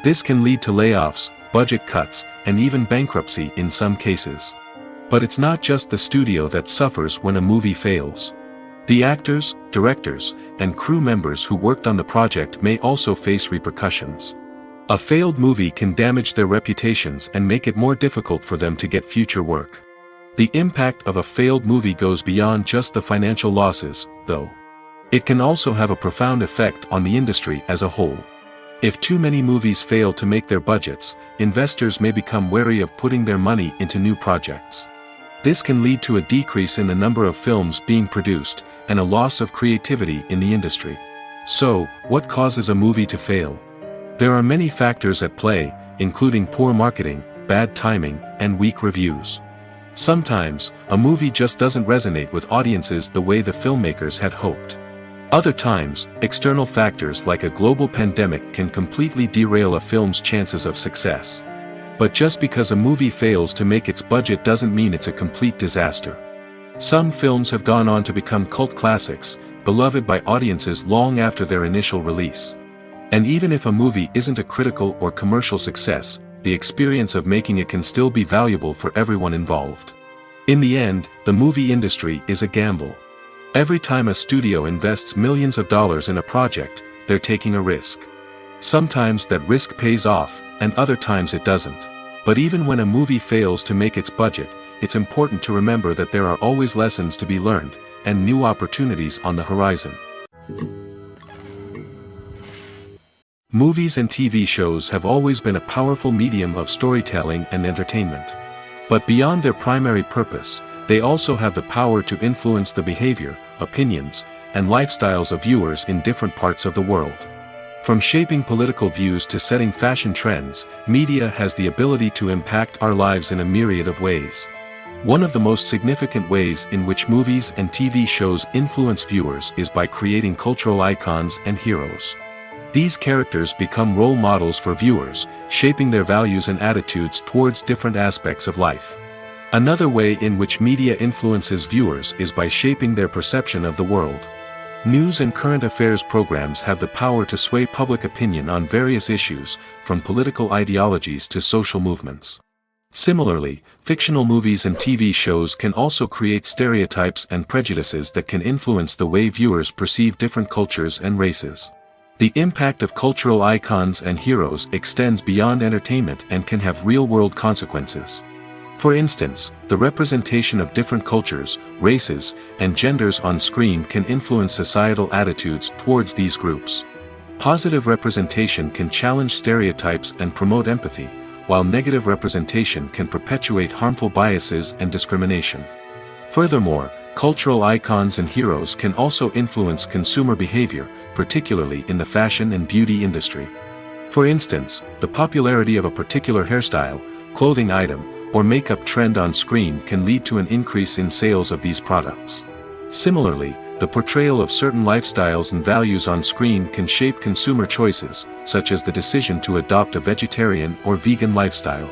This can lead to layoffs, budget cuts, and even bankruptcy in some cases. But it's not just the studio that suffers when a movie fails. The actors, directors, and crew members who worked on the project may also face repercussions. A failed movie can damage their reputations and make it more difficult for them to get future work. The impact of a failed movie goes beyond just the financial losses, though. It can also have a profound effect on the industry as a whole. If too many movies fail to make their budgets, investors may become wary of putting their money into new projects. This can lead to a decrease in the number of films being produced, and a loss of creativity in the industry. So, what causes a movie to fail? There are many factors at play, including poor marketing, bad timing, and weak reviews. Sometimes, a movie just doesn't resonate with audiences the way the filmmakers had hoped. Other times, external factors like a global pandemic can completely derail a film's chances of success. But just because a movie fails to make its budget doesn't mean it's a complete disaster. Some films have gone on to become cult classics, beloved by audiences long after their initial release. And even if a movie isn't a critical or commercial success, the experience of making it can still be valuable for everyone involved. In the end, the movie industry is a gamble. Every time a studio invests millions of dollars in a project, they're taking a risk. Sometimes that risk pays off, and other times it doesn't. But even when a movie fails to make its budget, it's important to remember that there are always lessons to be learned, and new opportunities on the horizon. Movies and TV shows have always been a powerful medium of storytelling and entertainment. But beyond their primary purpose, they also have the power to influence the behavior, opinions, and lifestyles of viewers in different parts of the world. From shaping political views to setting fashion trends, media has the ability to impact our lives in a myriad of ways. One of the most significant ways in which movies and TV shows influence viewers is by creating cultural icons and heroes. These characters become role models for viewers, shaping their values and attitudes towards different aspects of life. Another way in which media influences viewers is by shaping their perception of the world. News and current affairs programs have the power to sway public opinion on various issues, from political ideologies to social movements. Similarly, fictional movies and TV shows can also create stereotypes and prejudices that can influence the way viewers perceive different cultures and races. The impact of cultural icons and heroes extends beyond entertainment and can have real-world consequences. For instance, the representation of different cultures, races, and genders on screen can influence societal attitudes towards these groups. Positive representation can challenge stereotypes and promote empathy, while negative representation can perpetuate harmful biases and discrimination. Furthermore, cultural icons and heroes can also influence consumer behavior, particularly in the fashion and beauty industry. For instance, the popularity of a particular hairstyle, clothing item, or makeup trend on screen can lead to an increase in sales of these products. Similarly, the portrayal of certain lifestyles and values on screen can shape consumer choices, such as the decision to adopt a vegetarian or vegan lifestyle.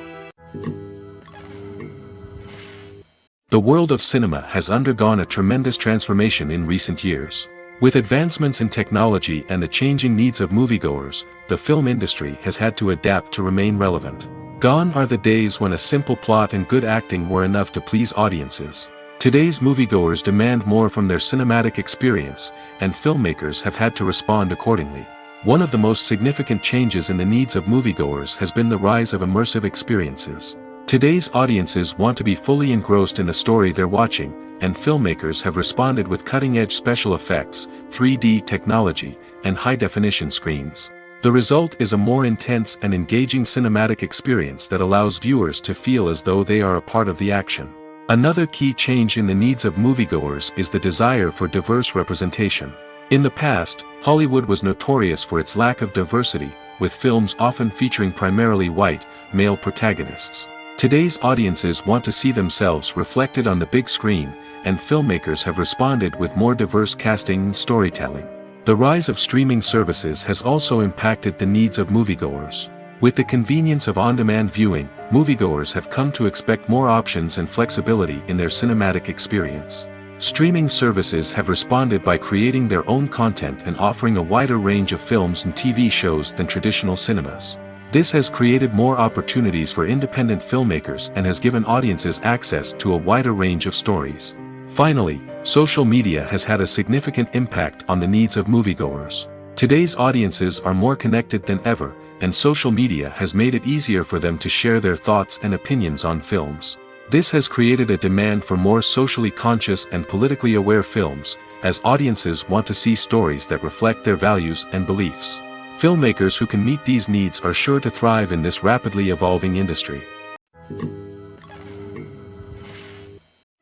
The world of cinema has undergone a tremendous transformation in recent years. With advancements in technology and the changing needs of moviegoers, the film industry has had to adapt to remain relevant. Gone are the days when a simple plot and good acting were enough to please audiences. Today's moviegoers demand more from their cinematic experience, and filmmakers have had to respond accordingly. One of the most significant changes in the needs of moviegoers has been the rise of immersive experiences. Today's audiences want to be fully engrossed in the story they're watching, and filmmakers have responded with cutting-edge special effects, 3D technology, and high-definition screens. The result is a more intense and engaging cinematic experience that allows viewers to feel as though they are a part of the action. Another key change in the needs of moviegoers is the desire for diverse representation. In the past, Hollywood was notorious for its lack of diversity, with films often featuring primarily white, male protagonists. Today's audiences want to see themselves reflected on the big screen, and filmmakers have responded with more diverse casting and storytelling. The rise of streaming services has also impacted the needs of moviegoers. With the convenience of on-demand viewing, moviegoers have come to expect more options and flexibility in their cinematic experience. Streaming services have responded by creating their own content and offering a wider range of films and TV shows than traditional cinemas. This has created more opportunities for independent filmmakers and has given audiences access to a wider range of stories. Finally, social media has had a significant impact on the needs of moviegoers. Today's audiences are more connected than ever, and social media has made it easier for them to share their thoughts and opinions on films. This has created a demand for more socially conscious and politically aware films, as audiences want to see stories that reflect their values and beliefs. Filmmakers who can meet these needs are sure to thrive in this rapidly evolving industry.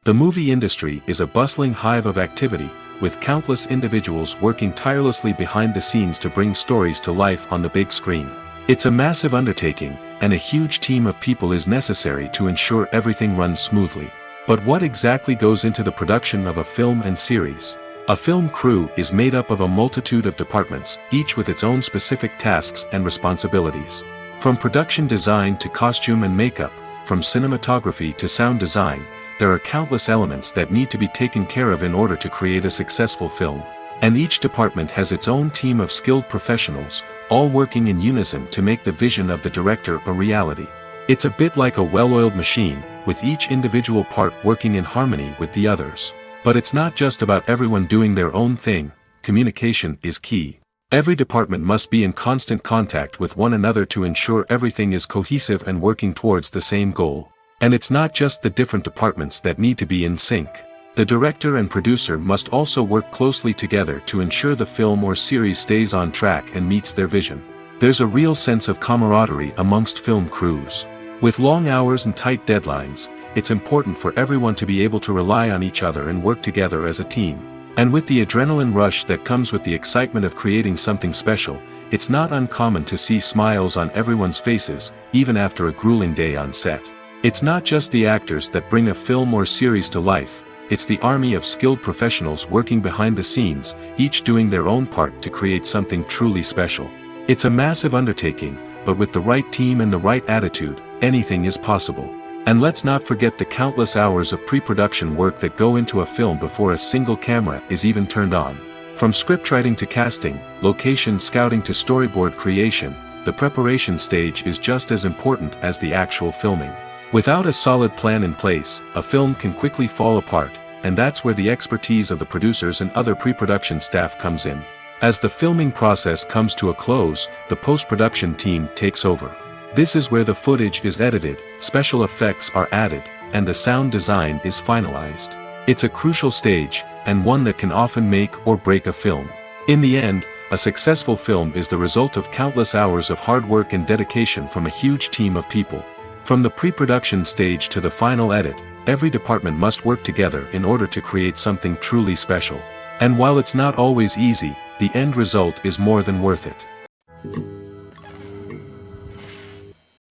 The movie industry is a bustling hive of activity, with countless individuals working tirelessly behind the scenes to bring stories to life on the big screen. It's a massive undertaking, and a huge team of people is necessary to ensure everything runs smoothly. But what exactly goes into the production of a film and series? A film crew is made up of a multitude of departments, each with its own specific tasks and responsibilities. From production design to costume and makeup, from cinematography to sound design, there are countless elements that need to be taken care of in order to create a successful film. And each department has its own team of skilled professionals, all working in unison to make the vision of the director a reality. It's a bit like a well-oiled machine, with each individual part working in harmony with the others. But it's not just about everyone doing their own thing. Communication is key. Every department must be in constant contact with one another to ensure everything is cohesive and working towards the same goal. And it's not just the different departments that need to be in sync. The director and producer must also work closely together to ensure the film or series stays on track and meets their vision. There's a real sense of camaraderie amongst film crews. With long hours and tight deadlines, it's important for everyone to be able to rely on each other and work together as a team. And with the adrenaline rush that comes with the excitement of creating something special, it's not uncommon to see smiles on everyone's faces, even after a grueling day on set. It's not just the actors that bring a film or series to life, it's the army of skilled professionals working behind the scenes, each doing their own part to create something truly special. It's a massive undertaking, but with the right team and the right attitude, anything is possible. And let's not forget the countless hours of pre-production work that go into a film before a single camera is even turned on. From scriptwriting to casting, location scouting to storyboard creation, the preparation stage is just as important as the actual filming. Without a solid plan in place, a film can quickly fall apart, and that's where the expertise of the producers and other pre-production staff comes in. As the filming process comes to a close, the post-production team takes over. This is where the footage is edited, special effects are added, and the sound design is finalized. It's a crucial stage, and one that can often make or break a film. In the end, a successful film is the result of countless hours of hard work and dedication from a huge team of people. From the pre-production stage to the final edit, every department must work together in order to create something truly special. And while it's not always easy, the end result is more than worth it.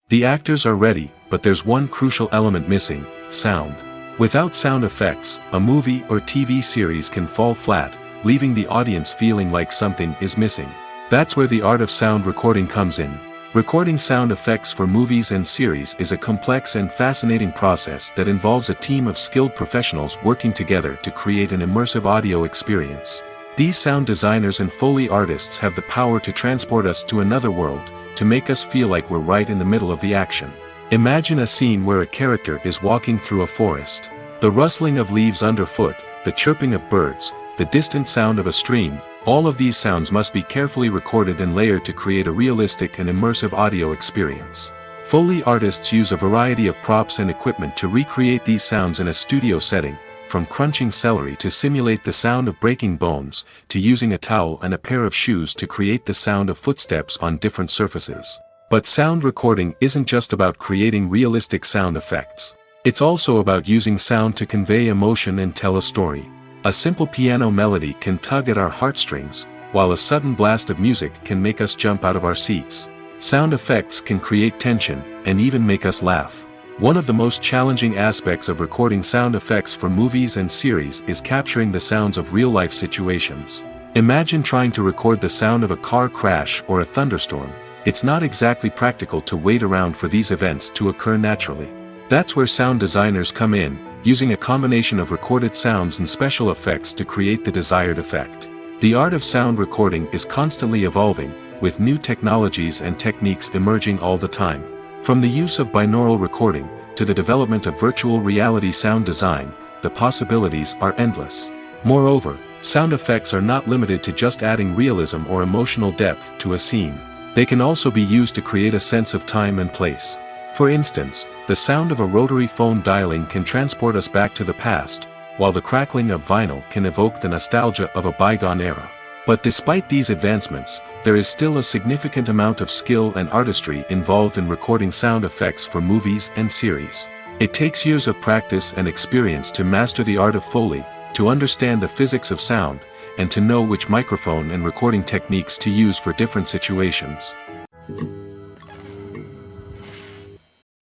The actors are ready, but there's one crucial element missing: sound. Without sound effects, a movie or TV series can fall flat, leaving the audience feeling like something is missing. That's where the art of sound recording comes in. Recording sound effects for movies and series is a complex and fascinating process that involves a team of skilled professionals working together to create an immersive audio experience. These sound designers and Foley artists have the power to transport us to another world, to make us feel like we're right in the middle of the action. Imagine a scene where a character is walking through a forest. The rustling of leaves underfoot, the chirping of birds, the distant sound of a stream, all of these sounds must be carefully recorded and layered to create a realistic and immersive audio experience. Foley artists use a variety of props and equipment to recreate these sounds in a studio setting, from crunching celery to simulate the sound of breaking bones, to using a towel and a pair of shoes to create the sound of footsteps on different surfaces. But sound recording isn't just about creating realistic sound effects. It's also about using sound to convey emotion and tell a story. A simple piano melody can tug at our heartstrings, while a sudden blast of music can make us jump out of our seats. Sound effects can create tension, and even make us laugh. One of the most challenging aspects of recording sound effects for movies and series is capturing the sounds of real-life situations. Imagine trying to record the sound of a car crash or a thunderstorm. It's not exactly practical to wait around for these events to occur naturally. That's where sound designers come in, using a combination of recorded sounds and special effects to create the desired effect. The art of sound recording is constantly evolving, with new technologies and techniques emerging all the time. From the use of binaural recording, to the development of virtual reality sound design, the possibilities are endless. Moreover, sound effects are not limited to just adding realism or emotional depth to a scene. They can also be used to create a sense of time and place. For instance, the sound of a rotary phone dialing can transport us back to the past, while the crackling of vinyl can evoke the nostalgia of a bygone era. But despite these advancements, there is still a significant amount of skill and artistry involved in recording sound effects for movies and series. It takes years of practice and experience to master the art of Foley, to understand the physics of sound, and to know which microphone and recording techniques to use for different situations.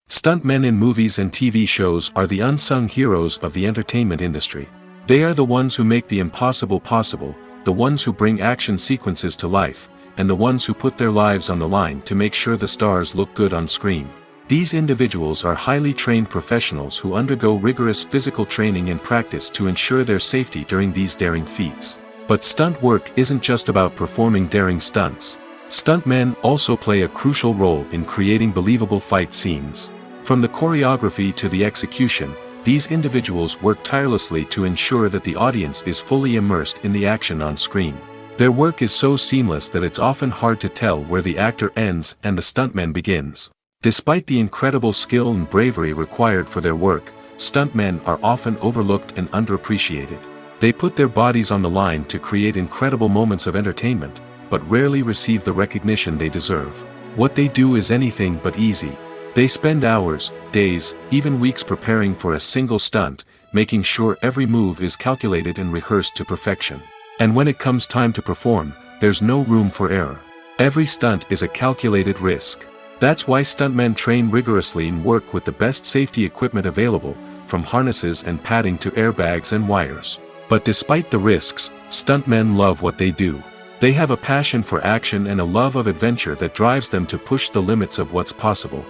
Stuntmen in movies and TV shows are the unsung heroes of the entertainment industry. They are the ones who make the impossible possible, the ones who bring action sequences to life, and the ones who put their lives on the line to make sure the stars look good on screen. These individuals are highly trained professionals who undergo rigorous physical training and practice to ensure their safety during these daring feats. But stunt work isn't just about performing daring stunts. Stuntmen also play a crucial role in creating believable fight scenes. From the choreography to the execution, these individuals work tirelessly to ensure that the audience is fully immersed in the action on screen. Their work is so seamless that it's often hard to tell where the actor ends and the stuntman begins. Despite the incredible skill and bravery required for their work, stuntmen are often overlooked and underappreciated. They put their bodies on the line to create incredible moments of entertainment, but rarely receive the recognition they deserve. What they do is anything but easy. They spend hours, days, even weeks preparing for a single stunt, making sure every move is calculated and rehearsed to perfection. And when it comes time to perform, there's no room for error. Every stunt is a calculated risk. That's why stuntmen train rigorously and work with the best safety equipment available, from harnesses and padding to airbags and wires. But despite the risks, stuntmen love what they do. They have a passion for action and a love of adventure that drives them to push the limits of what's possible.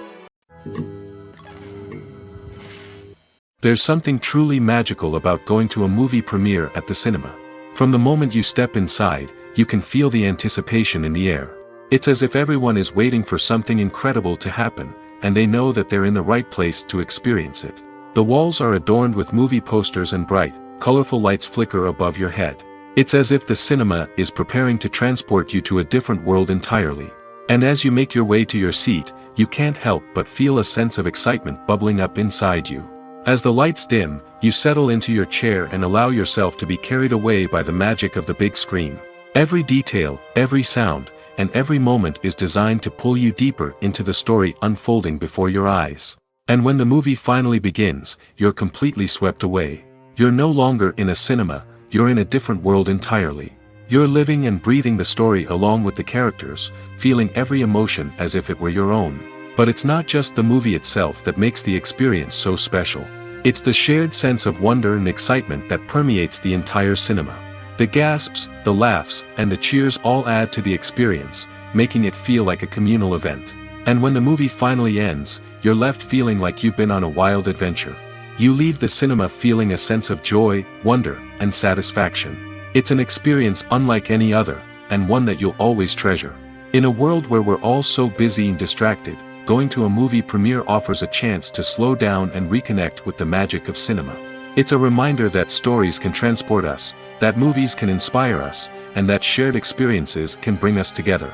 There's something truly magical about going to a movie premiere at the cinema. From the moment you step inside, you can feel the anticipation in the air. It's as if everyone is waiting for something incredible to happen, and they know that they're in the right place to experience it. The walls are adorned with movie posters and bright, colorful lights flicker above your head. It's as if the cinema is preparing to transport you to a different world entirely. And as you make your way to your seat, you can't help but feel a sense of excitement bubbling up inside you. As the lights dim, you settle into your chair and allow yourself to be carried away by the magic of the big screen. Every detail, every sound, and every moment is designed to pull you deeper into the story unfolding before your eyes. And when the movie finally begins, you're completely swept away. You're no longer in a cinema, you're in a different world entirely. You're living and breathing the story along with the characters, feeling every emotion as if it were your own. But it's not just the movie itself that makes the experience so special. It's the shared sense of wonder and excitement that permeates the entire cinema. The gasps, the laughs, and the cheers all add to the experience, making it feel like a communal event. And when the movie finally ends, you're left feeling like you've been on a wild adventure. You leave the cinema feeling a sense of joy, wonder, and satisfaction. It's an experience unlike any other, and one that you'll always treasure. In a world where we're all so busy and distracted, going to a movie premiere offers a chance to slow down and reconnect with the magic of cinema. It's a reminder that stories can transport us, that movies can inspire us, and that shared experiences can bring us together.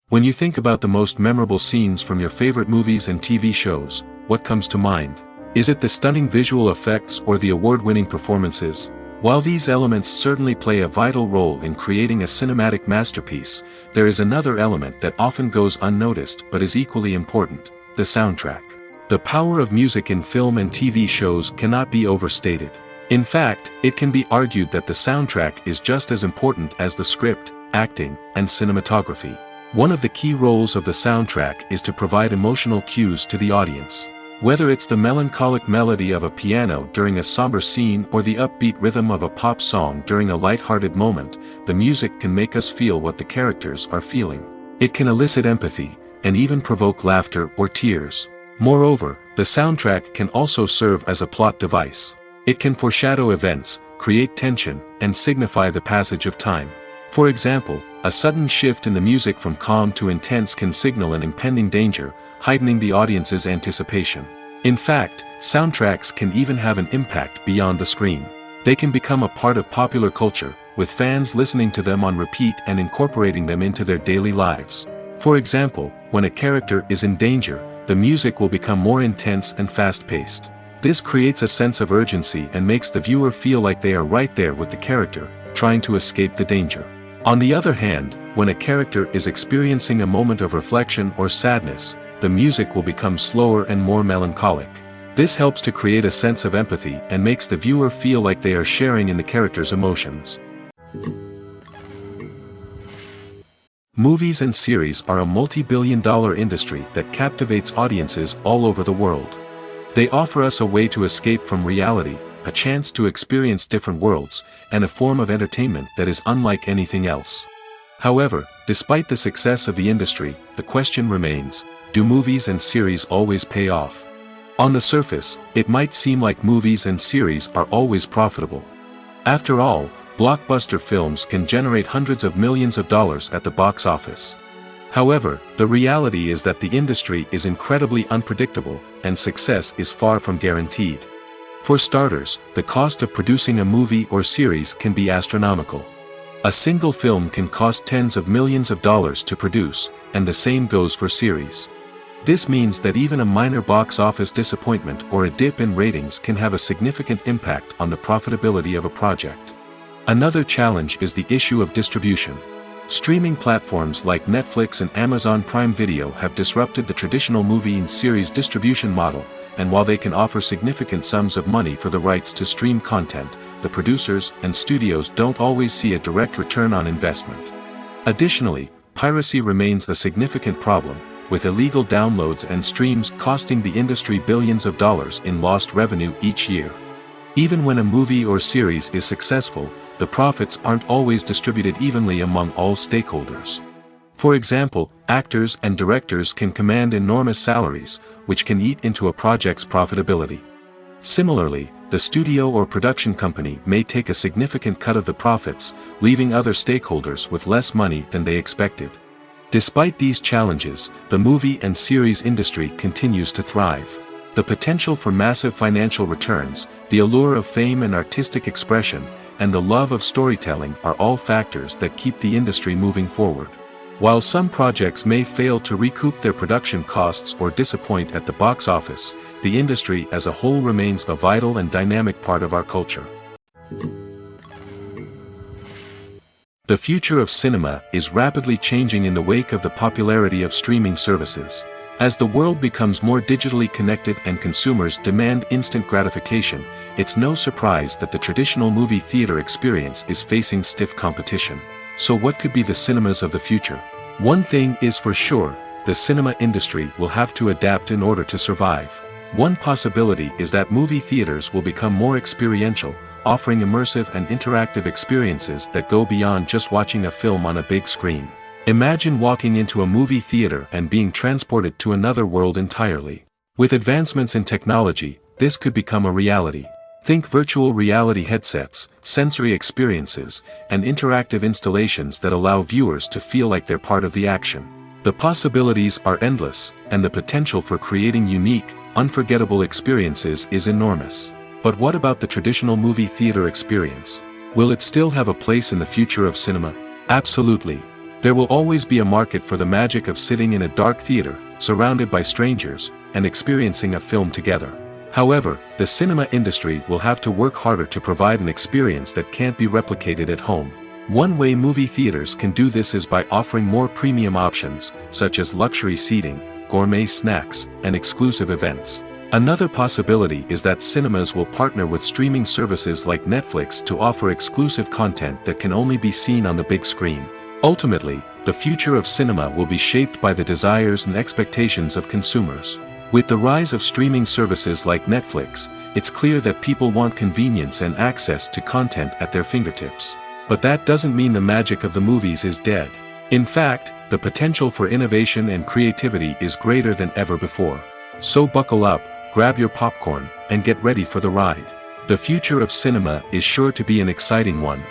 When you think about the most memorable scenes from your favorite movies and TV shows, what comes to mind? Is it the stunning visual effects or the award-winning performances? While these elements certainly play a vital role in creating a cinematic masterpiece, there is another element that often goes unnoticed but is equally important: the soundtrack. The power of music in film and TV shows cannot be overstated. In fact, it can be argued that the soundtrack is just as important as the script, acting, and cinematography. One of the key roles of the soundtrack is to provide emotional cues to the audience. Whether it's the melancholic melody of a piano during a somber scene or the upbeat rhythm of a pop song during a light-hearted moment, the music can make us feel what the characters are feeling. It can elicit empathy, and even provoke laughter or tears. Moreover, the soundtrack can also serve as a plot device. It can foreshadow events, create tension, and signify the passage of time. For example, a sudden shift in the music from calm to intense can signal an impending danger, heightening the audience's anticipation. In fact, soundtracks can even have an impact beyond the screen. They can become a part of popular culture, with fans listening to them on repeat and incorporating them into their daily lives. For example, when a character is in danger, the music will become more intense and fast-paced. This creates a sense of urgency and makes the viewer feel like they are right there with the character, trying to escape the danger. On the other hand, when a character is experiencing a moment of reflection or sadness, the music will become slower and more melancholic. This helps to create a sense of empathy and makes the viewer feel like they are sharing in the character's emotions. Movies and series are a multi-billion-dollar industry that captivates audiences all over the world. They offer us a way to escape from reality, a chance to experience different worlds, and a form of entertainment that is unlike anything else. However, despite the success of the industry, the question remains: do movies and series always pay off? On the surface, it might seem like movies and series are always profitable. After all, blockbuster films can generate hundreds of millions of dollars at the box office. However, the reality is that the industry is incredibly unpredictable, and success is far from guaranteed. For starters, the cost of producing a movie or series can be astronomical. A single film can cost tens of millions of dollars to produce, and the same goes for series. This means that even a minor box office disappointment or a dip in ratings can have a significant impact on the profitability of a project. Another challenge is the issue of distribution. Streaming platforms like Netflix and Amazon Prime Video have disrupted the traditional movie and series distribution model, and while they can offer significant sums of money for the rights to stream content, the producers and studios don't always see a direct return on investment. Additionally, piracy remains a significant problem, with illegal downloads and streams costing the industry billions of dollars in lost revenue each year. Even when a movie or series is successful, the profits aren't always distributed evenly among all stakeholders. For example, actors and directors can command enormous salaries, which can eat into a project's profitability. Similarly, the studio or production company may take a significant cut of the profits, leaving other stakeholders with less money than they expected. Despite these challenges, the movie and series industry continues to thrive. The potential for massive financial returns, the allure of fame and artistic expression, and the love of storytelling are all factors that keep the industry moving forward. While some projects may fail to recoup their production costs or disappoint at the box office, the industry as a whole remains a vital and dynamic part of our culture. The future of cinema is rapidly changing in the wake of the popularity of streaming services. As the world becomes more digitally connected and consumers demand instant gratification, it's no surprise that the traditional movie theater experience is facing stiff competition. So what could be the cinemas of the future? One thing is for sure, the cinema industry will have to adapt in order to survive. One possibility is that movie theaters will become more experiential, offering immersive and interactive experiences that go beyond just watching a film on a big screen. Imagine walking into a movie theater and being transported to another world entirely. With advancements in technology, this could become a reality. Think virtual reality headsets, sensory experiences, and interactive installations that allow viewers to feel like they're part of the action. The possibilities are endless, and the potential for creating unique, unforgettable experiences is enormous. But what about the traditional movie theater experience? Will it still have a place in the future of cinema? Absolutely. There will always be a market for the magic of sitting in a dark theater, surrounded by strangers, and experiencing a film together. However, the cinema industry will have to work harder to provide an experience that can't be replicated at home. One way movie theaters can do this is by offering more premium options, such as luxury seating, gourmet snacks, and exclusive events. Another possibility is that cinemas will partner with streaming services like Netflix to offer exclusive content that can only be seen on the big screen. Ultimately, the future of cinema will be shaped by the desires and expectations of consumers. With the rise of streaming services like Netflix, it's clear that people want convenience and access to content at their fingertips. But that doesn't mean the magic of the movies is dead. In fact, the potential for innovation and creativity is greater than ever before. So buckle up, grab your popcorn, and get ready for the ride. The future of cinema is sure to be an exciting one.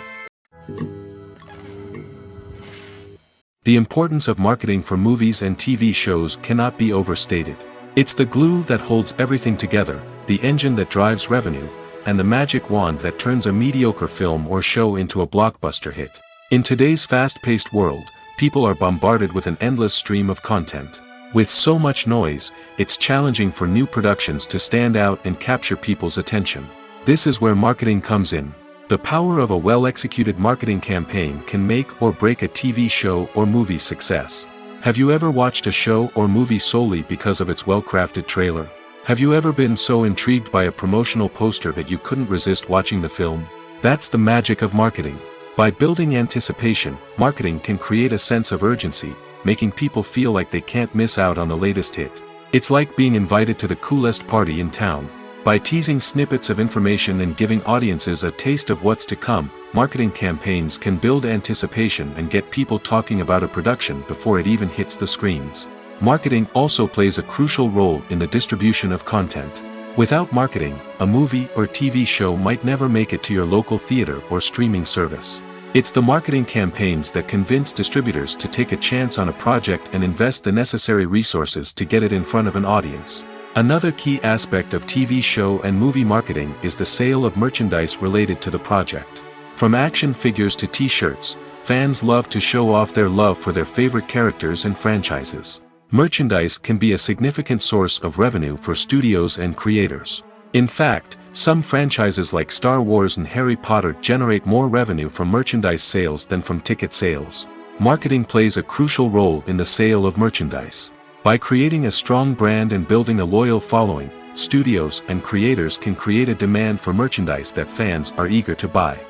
The importance of marketing for movies and TV shows cannot be overstated. It's the glue that holds everything together, the engine that drives revenue, and the magic wand that turns a mediocre film or show into a blockbuster hit. In today's fast-paced world, people are bombarded with an endless stream of content. With so much noise, it's challenging for new productions to stand out and capture people's attention. This is where marketing comes in. The power of a well-executed marketing campaign can make or break a TV show or movie's success. Have you ever watched a show or movie solely because of its well-crafted trailer? Have you ever been so intrigued by a promotional poster that you couldn't resist watching the film? That's the magic of marketing. By building anticipation, marketing can create a sense of urgency, making people feel like they can't miss out on the latest hit. It's like being invited to the coolest party in town. By teasing snippets of information and giving audiences a taste of what's to come, marketing campaigns can build anticipation and get people talking about a production before it even hits the screens. Marketing also plays a crucial role in the distribution of content. Without marketing, a movie or TV show might never make it to your local theater or streaming service. It's the marketing campaigns that convince distributors to take a chance on a project and invest the necessary resources to get it in front of an audience. Another key aspect of TV show and movie marketing is the sale of merchandise related to the project. From action figures to t-shirts, fans love to show off their love for their favorite characters and franchises. Merchandise can be a significant source of revenue for studios and creators. In fact, some franchises like Star Wars and Harry Potter generate more revenue from merchandise sales than from ticket sales. Marketing plays a crucial role in the sale of merchandise. By creating a strong brand and building a loyal following, studios and creators can create a demand for merchandise that fans are eager to buy.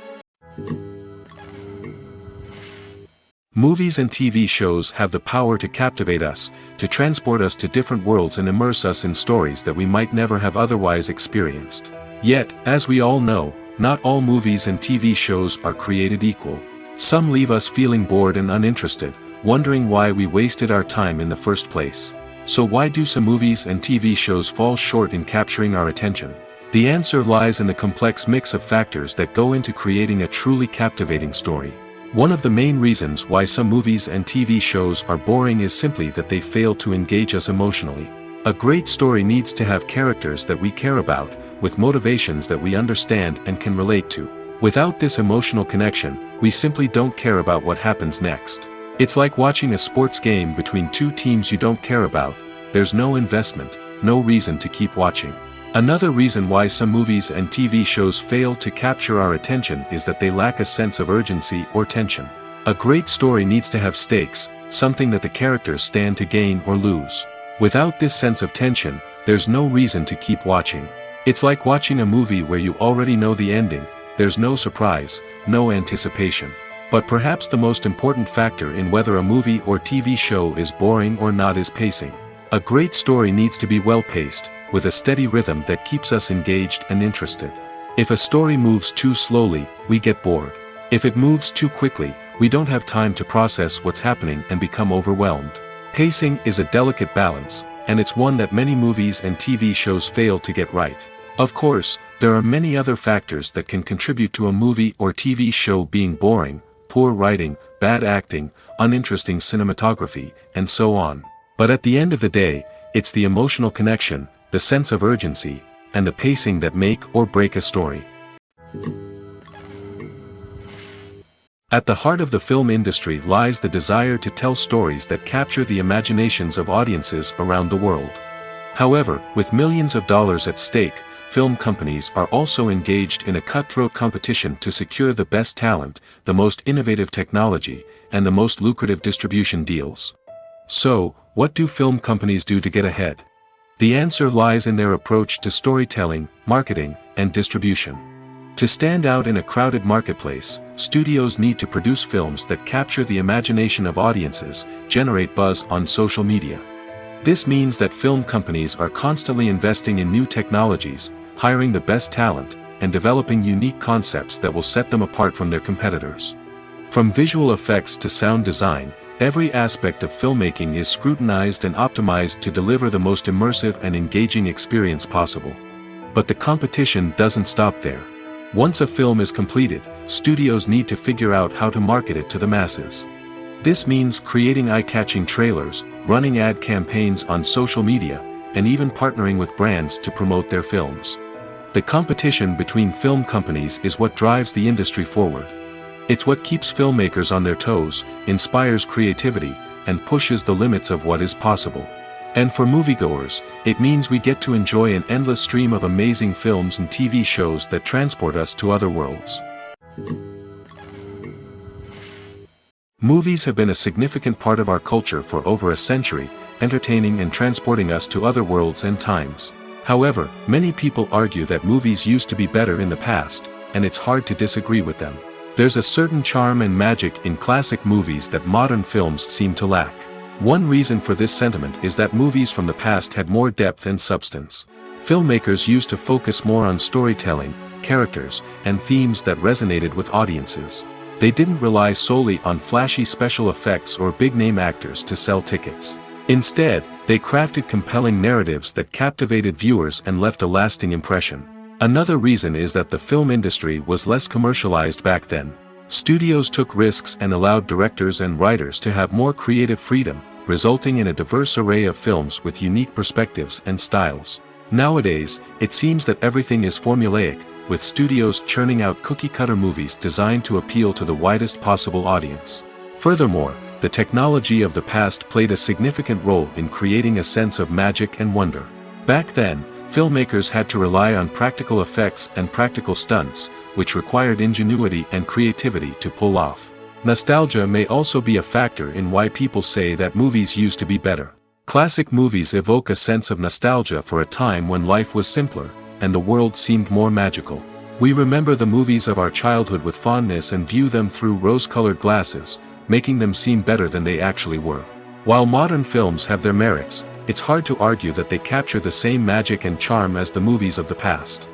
Movies and TV shows have the power to captivate us, to transport us to different worlds and immerse us in stories that we might never have otherwise experienced. Yet, as we all know, not all movies and TV shows are created equal. Some leave us feeling bored and uninterested, wondering why we wasted our time in the first place. So why do some movies and TV shows fall short in capturing our attention? The answer lies in the complex mix of factors that go into creating a truly captivating story. One of the main reasons why some movies and TV shows are boring is simply that they fail to engage us emotionally. A great story needs to have characters that we care about, with motivations that we understand and can relate to. Without this emotional connection, we simply don't care about what happens next. It's like watching a sports game between two teams you don't care about. There's no investment, no reason to keep watching. Another reason why some movies and TV shows fail to capture our attention is that they lack a sense of urgency or tension. A great story needs to have stakes, something that the characters stand to gain or lose. Without this sense of tension, there's no reason to keep watching. It's like watching a movie where you already know the ending. There's no surprise, no anticipation. But perhaps the most important factor in whether a movie or TV show is boring or not is pacing. A great story needs to be well-paced, with a steady rhythm that keeps us engaged and interested. If a story moves too slowly, we get bored. If it moves too quickly, we don't have time to process what's happening and become overwhelmed. Pacing is a delicate balance, and it's one that many movies and TV shows fail to get right. Of course, There are many other factors that can contribute to a movie or TV show being boring: poor writing, bad acting, uninteresting cinematography, and so on. But at the end of the day, it's the emotional connection, the sense of urgency, and the pacing that make or break a story. At the heart of the film industry lies the desire to tell stories that capture the imaginations of audiences around the world. However, with millions of dollars at stake, film companies are also engaged in a cutthroat competition to secure the best talent, the most innovative technology, and the most lucrative distribution deals. So, what do film companies do to get ahead? The answer lies in their approach to storytelling, marketing, and distribution. To stand out in a crowded marketplace, studios need to produce films that capture the imagination of audiences, generate buzz on social media. This means that film companies are constantly investing in new technologies, hiring the best talent, and developing unique concepts that will set them apart from their competitors. From visual effects to sound design, every aspect of filmmaking is scrutinized and optimized to deliver the most immersive and engaging experience possible. But the competition doesn't stop there. Once a film is completed, studios need to figure out how to market it to the masses. This means creating eye-catching trailers, running ad campaigns on social media, and even partnering with brands to promote their films. The competition between film companies is what drives the industry forward. It's what keeps filmmakers on their toes, inspires creativity, and pushes the limits of what is possible. And for moviegoers, it means we get to enjoy an endless stream of amazing films and TV shows that transport us to other worlds. Movies have been a significant part of our culture for over a century, entertaining and transporting us to other worlds and times. However, many people argue that movies used to be better in the past, and it's hard to disagree with them. There's a certain charm and magic in classic movies that modern films seem to lack. One reason for this sentiment is that movies from the past had more depth and substance. Filmmakers used to focus more on storytelling, characters, and themes that resonated with audiences. They didn't rely solely on flashy special effects or big-name actors to sell tickets. Instead, they crafted compelling narratives that captivated viewers and left a lasting impression. Another reason is that the film industry was less commercialized back then. Studios took risks and allowed directors and writers to have more creative freedom, resulting in a diverse array of films with unique perspectives and styles. Nowadays, it seems that everything is formulaic, with studios churning out cookie-cutter movies designed to appeal to the widest possible audience. Furthermore, the technology of the past played a significant role in creating a sense of magic and wonder. Back then, filmmakers had to rely on practical effects and practical stunts, which required ingenuity and creativity to pull off. Nostalgia may also be a factor in why people say that movies used to be better. Classic movies evoke a sense of nostalgia for a time when life was simpler, and the world seemed more magical. We remember the movies of our childhood with fondness and view them through rose-colored glasses, making them seem better than they actually were. While modern films have their merits, it's hard to argue that they capture the same magic and charm as the movies of the past.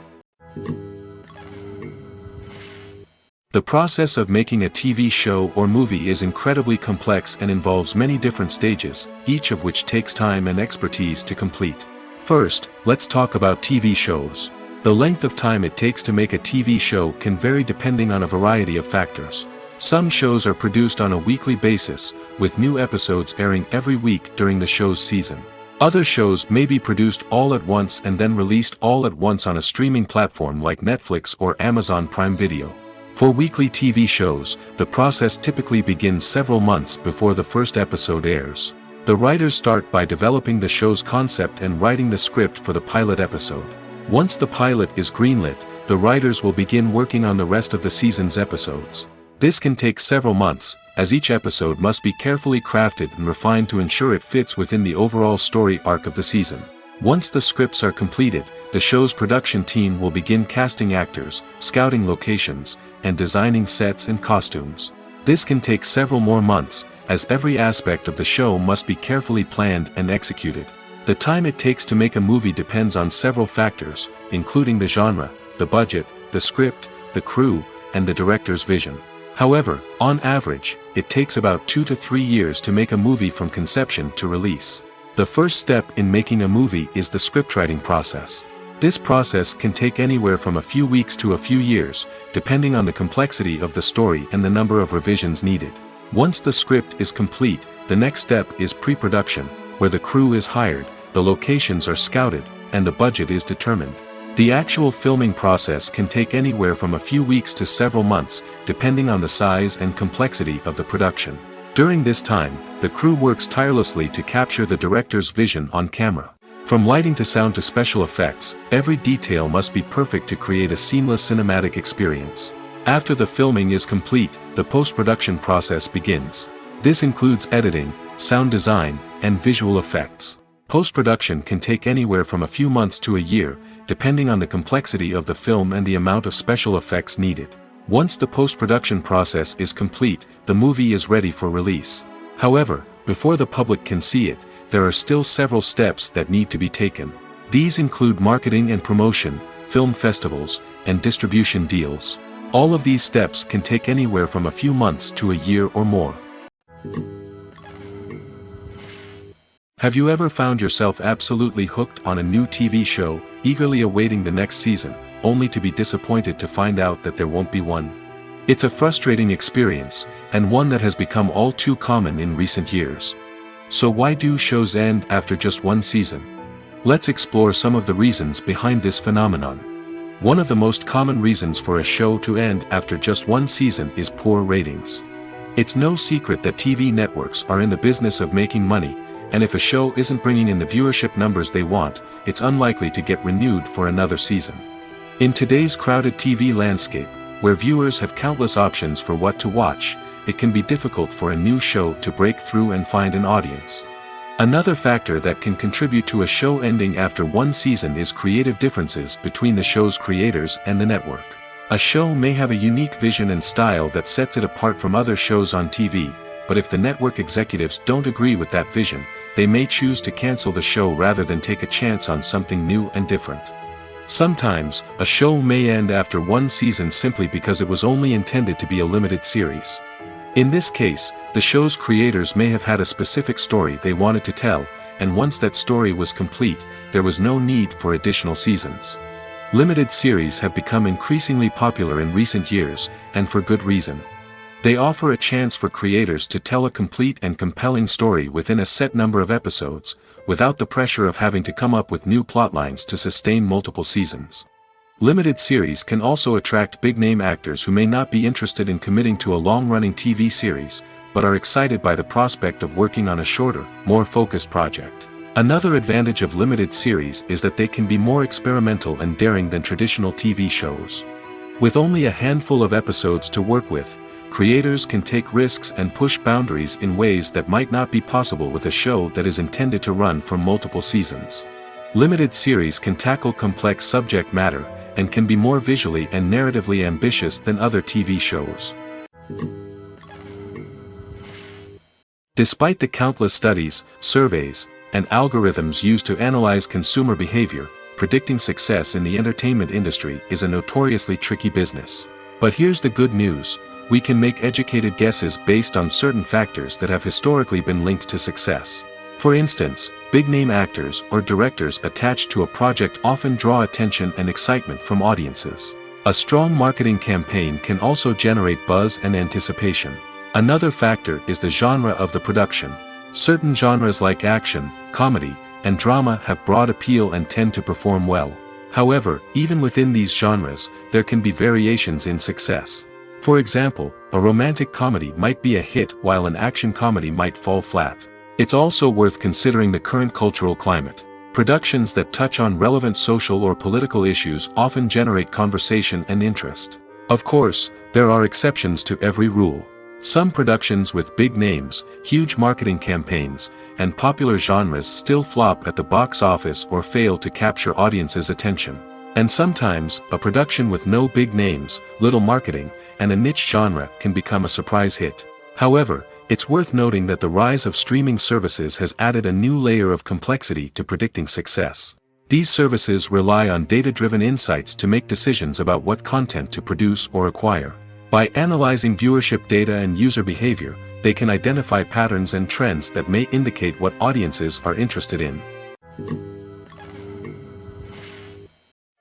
The process of making a TV show or movie is incredibly complex and involves many different stages, each of which takes time and expertise to complete. First, let's talk about TV shows. The length of time it takes to make a TV show can vary depending on a variety of factors. Some shows are produced on a weekly basis, with new episodes airing every week during the show's season. Other shows may be produced all at once and then released all at once on a streaming platform like Netflix or Amazon Prime Video. For weekly TV shows, the process typically begins several months before the first episode airs. The writers start by developing the show's concept and writing the script for the pilot episode. Once the pilot is greenlit, the writers will begin working on the rest of the season's episodes. This can take several months, as each episode must be carefully crafted and refined to ensure it fits within the overall story arc of the season. Once the scripts are completed, the show's production team will begin casting actors, scouting locations, and designing sets and costumes. This can take several more months, as every aspect of the show must be carefully planned and executed. The time it takes to make a movie depends on several factors, including the genre, the budget, the script, the crew, and the director's vision. However, on average, it takes about 2 to 3 years to make a movie from conception to release. The first step in making a movie is the scriptwriting process. This process can take anywhere from a few weeks to a few years, depending on the complexity of the story and the number of revisions needed. Once the script is complete, the next step is pre-production, where the crew is hired, the locations are scouted, and the budget is determined. The actual filming process can take anywhere from a few weeks to several months, depending on the size and complexity of the production. During this time, the crew works tirelessly to capture the director's vision on camera. From lighting to sound to special effects, every detail must be perfect to create a seamless cinematic experience. After the filming is complete, the post-production process begins. This includes editing, sound design, and visual effects. Post-production can take anywhere from a few months to a year, depending on the complexity of the film and the amount of special effects needed. Once the post-production process is complete, the movie is ready for release. However, before the public can see it, there are still several steps that need to be taken. These include marketing and promotion, film festivals, and distribution deals. All of these steps can take anywhere from a few months to a year or more. Have you ever found yourself absolutely hooked on a new TV show, eagerly awaiting the next season, only to be disappointed to find out that there won't be one? It's a frustrating experience, and one that has become all too common in recent years. So why do shows end after just one season? Let's explore some of the reasons behind this phenomenon. One of the most common reasons for a show to end after just one season is poor ratings. It's no secret that TV networks are in the business of making money, and if a show isn't bringing in the viewership numbers they want, it's unlikely to get renewed for another season. In today's crowded TV landscape, where viewers have countless options for what to watch, it can be difficult for a new show to break through and find an audience. Another factor that can contribute to a show ending after one season is creative differences between the show's creators and the network. A show may have a unique vision and style that sets it apart from other shows on TV, but if the network executives don't agree with that vision, they may choose to cancel the show rather than take a chance on something new and different. Sometimes, a show may end after one season simply because it was only intended to be a limited series. In this case, the show's creators may have had a specific story they wanted to tell, and once that story was complete, there was no need for additional seasons. Limited series have become increasingly popular in recent years, and for good reason. They offer a chance for creators to tell a complete and compelling story within a set number of episodes, without the pressure of having to come up with new plotlines to sustain multiple seasons. Limited series can also attract big-name actors who may not be interested in committing to a long-running TV series, but are excited by the prospect of working on a shorter, more focused project. Another advantage of limited series is that they can be more experimental and daring than traditional TV shows. With only a handful of episodes to work with, creators can take risks and push boundaries in ways that might not be possible with a show that is intended to run for multiple seasons. Limited series can tackle complex subject matter, and can be more visually and narratively ambitious than other TV shows. Despite the countless studies, surveys, and algorithms used to analyze consumer behavior, predicting success in the entertainment industry is a notoriously tricky business. But here's the good news. We can make educated guesses based on certain factors that have historically been linked to success. For instance, big-name actors or directors attached to a project often draw attention and excitement from audiences. A strong marketing campaign can also generate buzz and anticipation. Another factor is the genre of the production. Certain genres like action, comedy, and drama have broad appeal and tend to perform well. However, even within these genres, there can be variations in success. For example, a romantic comedy might be a hit while an action comedy might fall flat. It's also worth considering the current cultural climate. Productions that touch on relevant social or political issues often generate conversation and interest. Of course, there are exceptions to every rule. Some productions with big names, huge marketing campaigns, and popular genres still flop at the box office or fail to capture audiences' attention. And sometimes, a production with no big names, little marketing, and a niche genre can become a surprise hit. However, it's worth noting that the rise of streaming services has added a new layer of complexity to predicting success. These services rely on data-driven insights to make decisions about what content to produce or acquire. By analyzing viewership data and user behavior, they can identify patterns and trends that may indicate what audiences are interested in.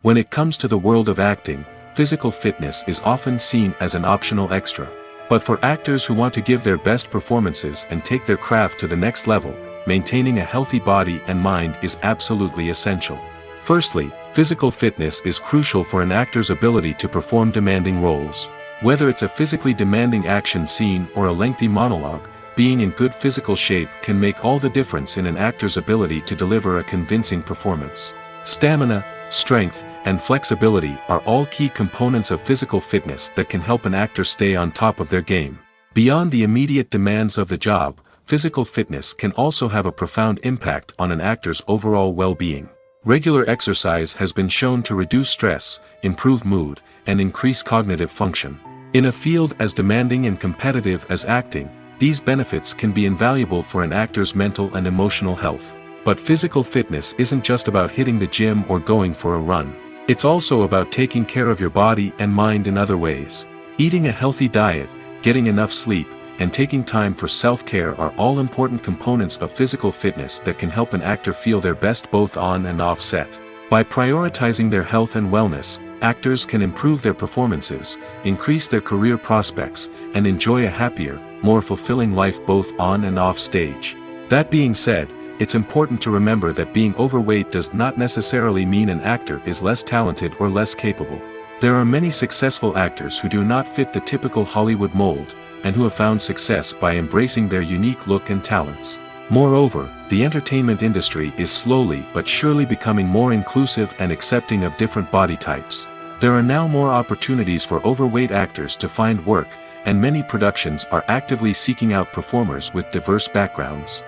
When it comes to the world of acting, physical fitness is often seen as an optional extra. But for actors who want to give their best performances and take their craft to the next level, maintaining a healthy body and mind is absolutely essential. Firstly, physical fitness is crucial for an actor's ability to perform demanding roles. Whether it's a physically demanding action scene or a lengthy monologue, being in good physical shape can make all the difference in an actor's ability to deliver a convincing performance. Stamina, strength, and flexibility are all key components of physical fitness that can help an actor stay on top of their game. Beyond the immediate demands of the job, physical fitness can also have a profound impact on an actor's overall well-being. Regular exercise has been shown to reduce stress, improve mood, and increase cognitive function. In a field as demanding and competitive as acting, these benefits can be invaluable for an actor's mental and emotional health. But physical fitness isn't just about hitting the gym or going for a run. It's also about taking care of your body and mind in other ways. Eating a healthy diet, getting enough sleep, and taking time for self-care are all important components of physical fitness that can help an actor feel their best both on and off set. By prioritizing their health and wellness, actors can improve their performances, increase their career prospects, and enjoy a happier, more fulfilling life both on and off stage. That being said, it's important to remember that being overweight does not necessarily mean an actor is less talented or less capable. There are many successful actors who do not fit the typical Hollywood mold, and who have found success by embracing their unique look and talents. Moreover, the entertainment industry is slowly but surely becoming more inclusive and accepting of different body types. There are now more opportunities for overweight actors to find work, and many productions are actively seeking out performers with diverse backgrounds.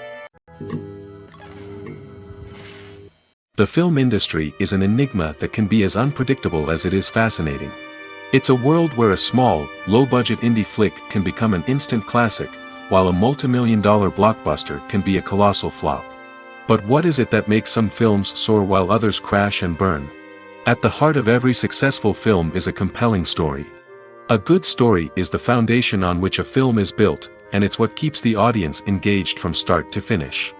The film industry is an enigma that can be as unpredictable as it is fascinating. It's a world where a small, low-budget indie flick can become an instant classic, while a multi-million-dollar blockbuster can be a colossal flop. But what is it that makes some films soar while others crash and burn? At the heart of every successful film is a compelling story. A good story is the foundation on which a film is built, and it's what keeps the audience engaged from start to finish.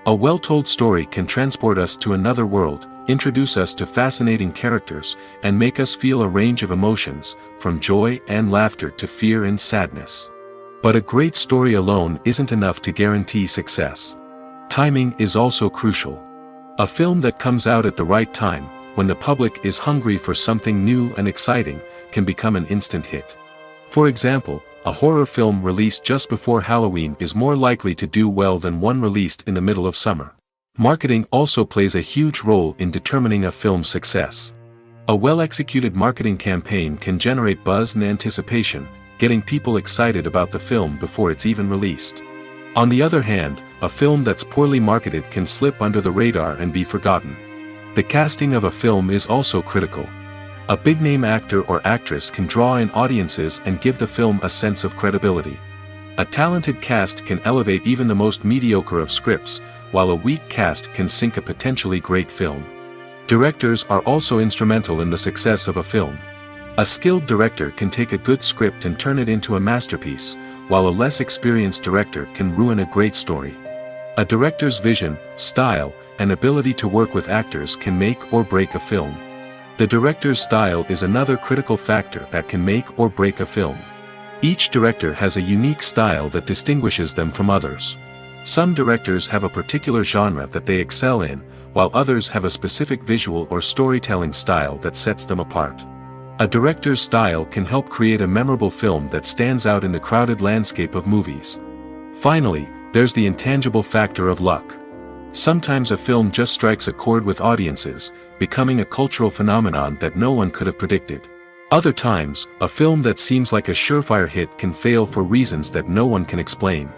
A well-told story can transport us to another world, introduce us to fascinating characters, and make us feel a range of emotions, from joy and laughter to fear and sadness. But a great story alone isn't enough to guarantee success. Timing is also crucial. A film that comes out at the right time, when the public is hungry for something new and exciting, can become an instant hit. For example, a horror film released just before Halloween is more likely to do well than one released in the middle of summer. Marketing also plays a huge role in determining a film's success. A well-executed marketing campaign can generate buzz and anticipation, getting people excited about the film before it's even released. On the other hand, a film that's poorly marketed can slip under the radar and be forgotten. The casting of a film is also critical. A big-name actor or actress can draw in audiences and give the film a sense of credibility. A talented cast can elevate even the most mediocre of scripts, while a weak cast can sink a potentially great film. Directors are also instrumental in the success of a film. A skilled director can take a good script and turn it into a masterpiece, while a less experienced director can ruin a great story. A director's vision, style, and ability to work with actors can make or break a film. The director's style is another critical factor that can make or break a film. Each director has a unique style that distinguishes them from others. Some directors have a particular genre that they excel in, while others have a specific visual or storytelling style that sets them apart. A director's style can help create a memorable film that stands out in the crowded landscape of movies. Finally, there's the intangible factor of luck. Sometimes a film just strikes a chord with audiences, becoming a cultural phenomenon that no one could have predicted. Other times, a film that seems like a surefire hit can fail for reasons that no one can explain.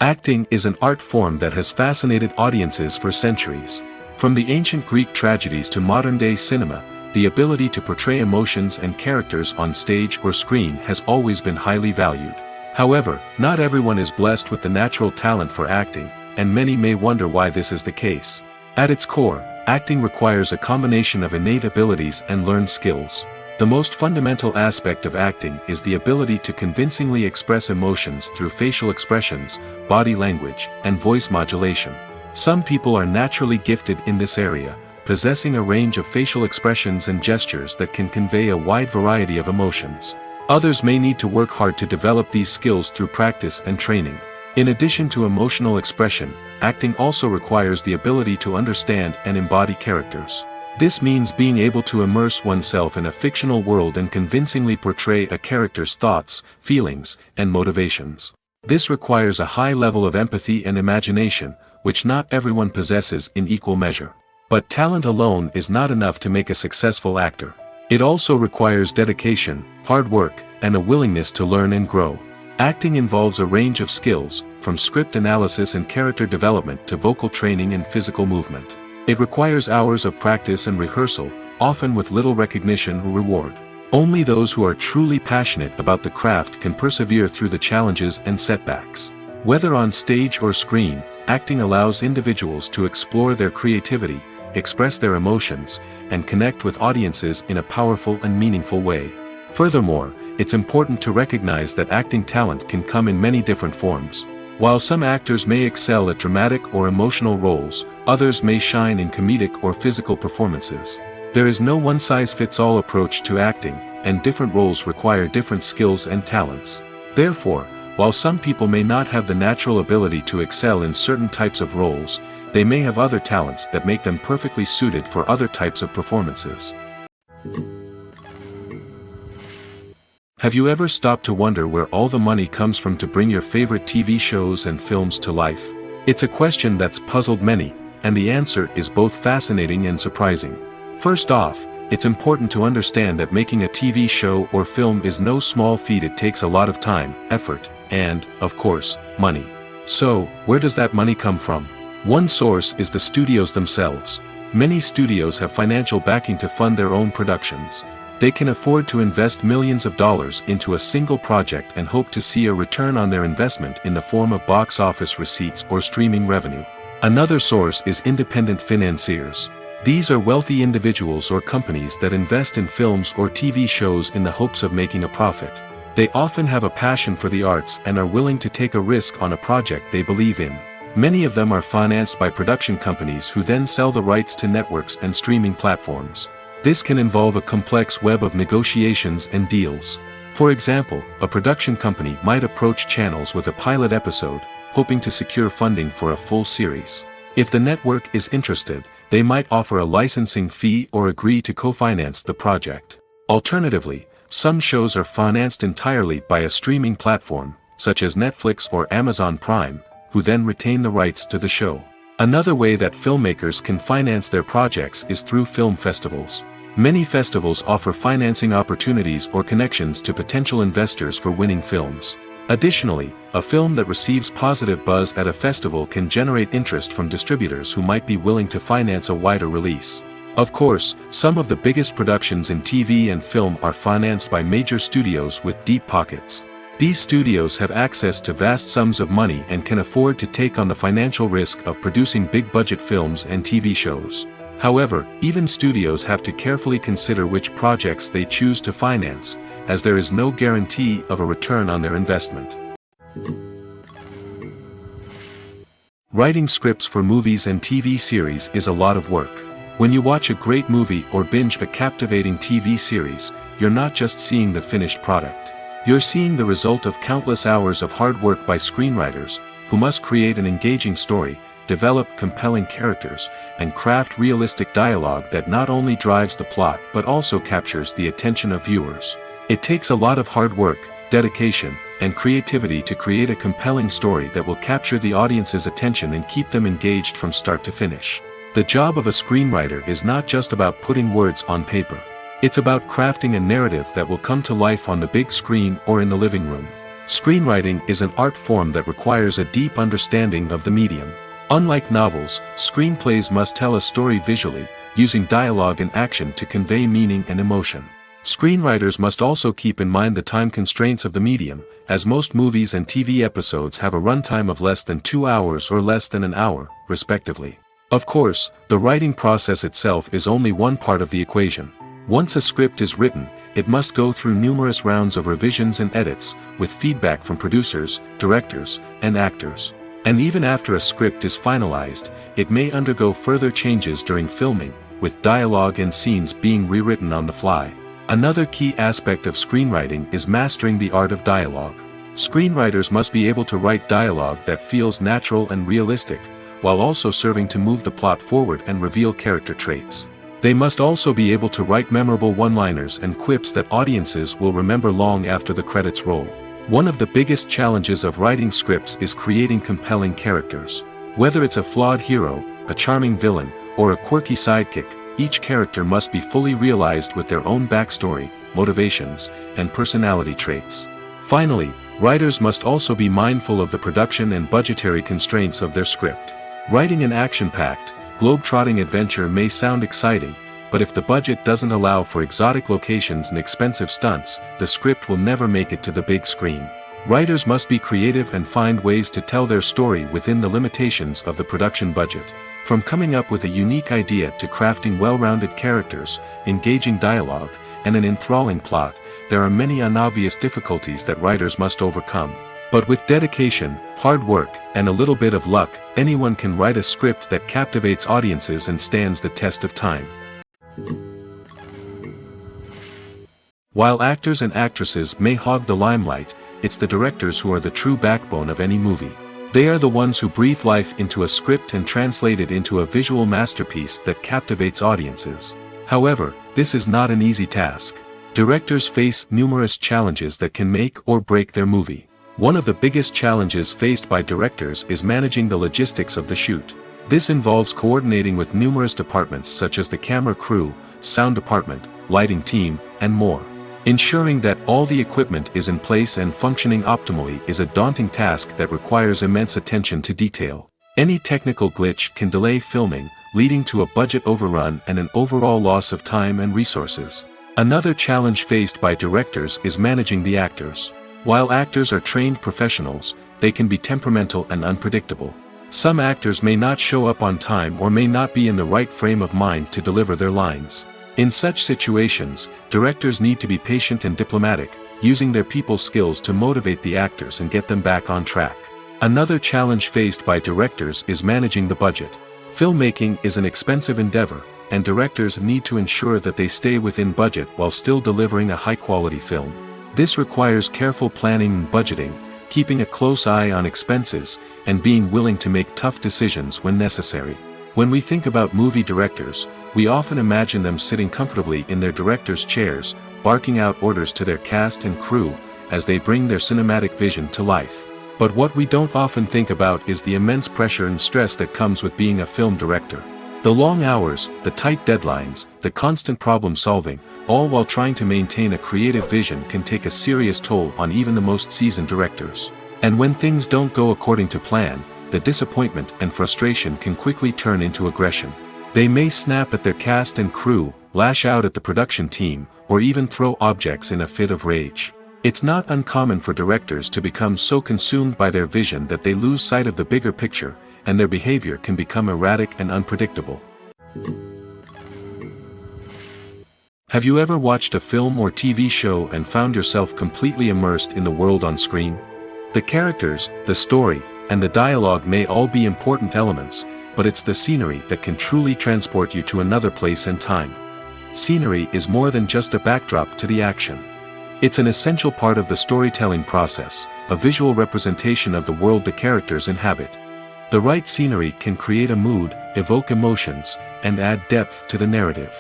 Acting is an art form that has fascinated audiences for centuries. From the ancient Greek tragedies to modern-day cinema, the ability to portray emotions and characters on stage or screen has always been highly valued. However, not everyone is blessed with the natural talent for acting, and many may wonder why this is the case. At its core, acting requires a combination of innate abilities and learned skills. The most fundamental aspect of acting is the ability to convincingly express emotions through facial expressions, body language, and voice modulation. Some people are naturally gifted in this area, possessing a range of facial expressions and gestures that can convey a wide variety of emotions. Others may need to work hard to develop these skills through practice and training. In addition to emotional expression, acting also requires the ability to understand and embody characters. This means being able to immerse oneself in a fictional world and convincingly portray a character's thoughts, feelings, and motivations. This requires a high level of empathy and imagination, which not everyone possesses in equal measure. But talent alone is not enough to make a successful actor. It also requires dedication, hard work, and a willingness to learn and grow. Acting involves a range of skills, from script analysis and character development to vocal training and physical movement. It requires hours of practice and rehearsal, often with little recognition or reward. Only those who are truly passionate about the craft can persevere through the challenges and setbacks. Whether on stage or screen, acting allows individuals to explore their creativity, express their emotions, and connect with audiences in a powerful and meaningful way. Furthermore, it's important to recognize that acting talent can come in many different forms. While some actors may excel at dramatic or emotional roles, others may shine in comedic or physical performances. There is no one-size-fits-all approach to acting, and different roles require different skills and talents. Therefore, while some people may not have the natural ability to excel in certain types of roles, they may have other talents that make them perfectly suited for other types of performances. Have you ever stopped to wonder where all the money comes from to bring your favorite TV shows and films to life? It's a question that's puzzled many, and the answer is both fascinating and surprising. First off, it's important to understand that making a TV show or film is no small feat. It takes a lot of time, effort, and, of course, money. So, where does that money come from? One source is the studios themselves. Many studios have financial backing to fund their own productions. They can afford to invest millions of dollars into a single project and hope to see a return on their investment in the form of box office receipts or streaming revenue. Another source is independent financiers. These are wealthy individuals or companies that invest in films or TV shows in the hopes of making a profit. They often have a passion for the arts and are willing to take a risk on a project they believe in. Many of them are financed by production companies who then sell the rights to networks and streaming platforms. This can involve a complex web of negotiations and deals. For example, a production company might approach channels with a pilot episode, hoping to secure funding for a full series. If the network is interested, they might offer a licensing fee or agree to co-finance the project. Alternatively, some shows are financed entirely by a streaming platform, such as Netflix or Amazon Prime, who then retain the rights to the show. Another way that filmmakers can finance their projects is through film festivals. Many festivals offer financing opportunities or connections to potential investors for winning films. Additionally, a film that receives positive buzz at a festival can generate interest from distributors who might be willing to finance a wider release. Of course, some of the biggest productions in TV and film are financed by major studios with deep pockets. These studios have access to vast sums of money and can afford to take on the financial risk of producing big-budget films and TV shows. However, even studios have to carefully consider which projects they choose to finance, as there is no guarantee of a return on their investment. Writing scripts for movies and TV series is a lot of work. When you watch a great movie or binge a captivating TV series, you're not just seeing the finished product. You're seeing the result of countless hours of hard work by screenwriters, who must create an engaging story, develop compelling characters, and craft realistic dialogue that not only drives the plot but also captures the attention of viewers. It takes a lot of hard work, dedication, and creativity to create a compelling story that will capture the audience's attention and keep them engaged from start to finish. The job of a screenwriter is not just about putting words on paper. It's about crafting a narrative that will come to life on the big screen or in the living room. Screenwriting is an art form that requires a deep understanding of the medium. Unlike novels, screenplays must tell a story visually, using dialogue and action to convey meaning and emotion. Screenwriters must also keep in mind the time constraints of the medium, as most movies and TV episodes have a runtime of less than 2 hours or less than an hour, respectively. Of course, the writing process itself is only one part of the equation. Once a script is written, it must go through numerous rounds of revisions and edits, with feedback from producers, directors, and actors. And even after a script is finalized, it may undergo further changes during filming, with dialogue and scenes being rewritten on the fly. Another key aspect of screenwriting is mastering the art of dialogue. Screenwriters must be able to write dialogue that feels natural and realistic, while also serving to move the plot forward and reveal character traits. They must also be able to write memorable one-liners and quips that audiences will remember long after the credits roll. One of the biggest challenges of writing scripts is creating compelling characters. Whether it's a flawed hero, a charming villain, or a quirky sidekick, each character must be fully realized with their own backstory, motivations, and personality traits. Finally, writers must also be mindful of the production and budgetary constraints of their script. Writing an action-packed, globe-trotting adventure may sound exciting, but if the budget doesn't allow for exotic locations and expensive stunts, the script will never make it to the big screen. Writers must be creative and find ways to tell their story within the limitations of the production budget. From coming up with a unique idea to crafting well-rounded characters, engaging dialogue, and an enthralling plot, there are many unobvious difficulties that writers must overcome. But with dedication, hard work, and a little bit of luck, anyone can write a script that captivates audiences and stands the test of time. While actors and actresses may hog the limelight, it's the directors who are the true backbone of any movie. They are the ones who breathe life into a script and translate it into a visual masterpiece that captivates audiences. However, this is not an easy task. Directors face numerous challenges that can make or break their movie. One of the biggest challenges faced by directors is managing the logistics of the shoot. This involves coordinating with numerous departments such as the camera crew, sound department, lighting team, and more. Ensuring that all the equipment is in place and functioning optimally is a daunting task that requires immense attention to detail. Any technical glitch can delay filming, leading to a budget overrun and an overall loss of time and resources. Another challenge faced by directors is managing the actors. While actors are trained professionals, they can be temperamental and unpredictable. Some actors may not show up on time or may not be in the right frame of mind to deliver their lines. In such situations, directors need to be patient and diplomatic, using their people skills to motivate the actors and get them back on track. Another challenge faced by directors is managing the budget. Filmmaking is an expensive endeavor, and directors need to ensure that they stay within budget while still delivering a high-quality film. This requires careful planning and budgeting, keeping a close eye on expenses, and being willing to make tough decisions when necessary. When we think about movie directors, we often imagine them sitting comfortably in their director's chairs, barking out orders to their cast and crew, as they bring their cinematic vision to life. But what we don't often think about is the immense pressure and stress that comes with being a film director. The long hours, the tight deadlines, the constant problem solving, all while trying to maintain a creative vision can take a serious toll on even the most seasoned directors. And when things don't go according to plan, the disappointment and frustration can quickly turn into aggression. They may snap at their cast and crew, lash out at the production team, or even throw objects in a fit of rage. It's not uncommon for directors to become so consumed by their vision that they lose sight of the bigger picture, and their behavior can become erratic and unpredictable. Have you ever watched a film or TV show and found yourself completely immersed in the world on screen? The characters, the story, and the dialogue may all be important elements, but it's the scenery that can truly transport you to another place and time. Scenery is more than just a backdrop to the action. It's an essential part of the storytelling process, a visual representation of the world the characters inhabit. The right scenery can create a mood, evoke emotions, and add depth to the narrative.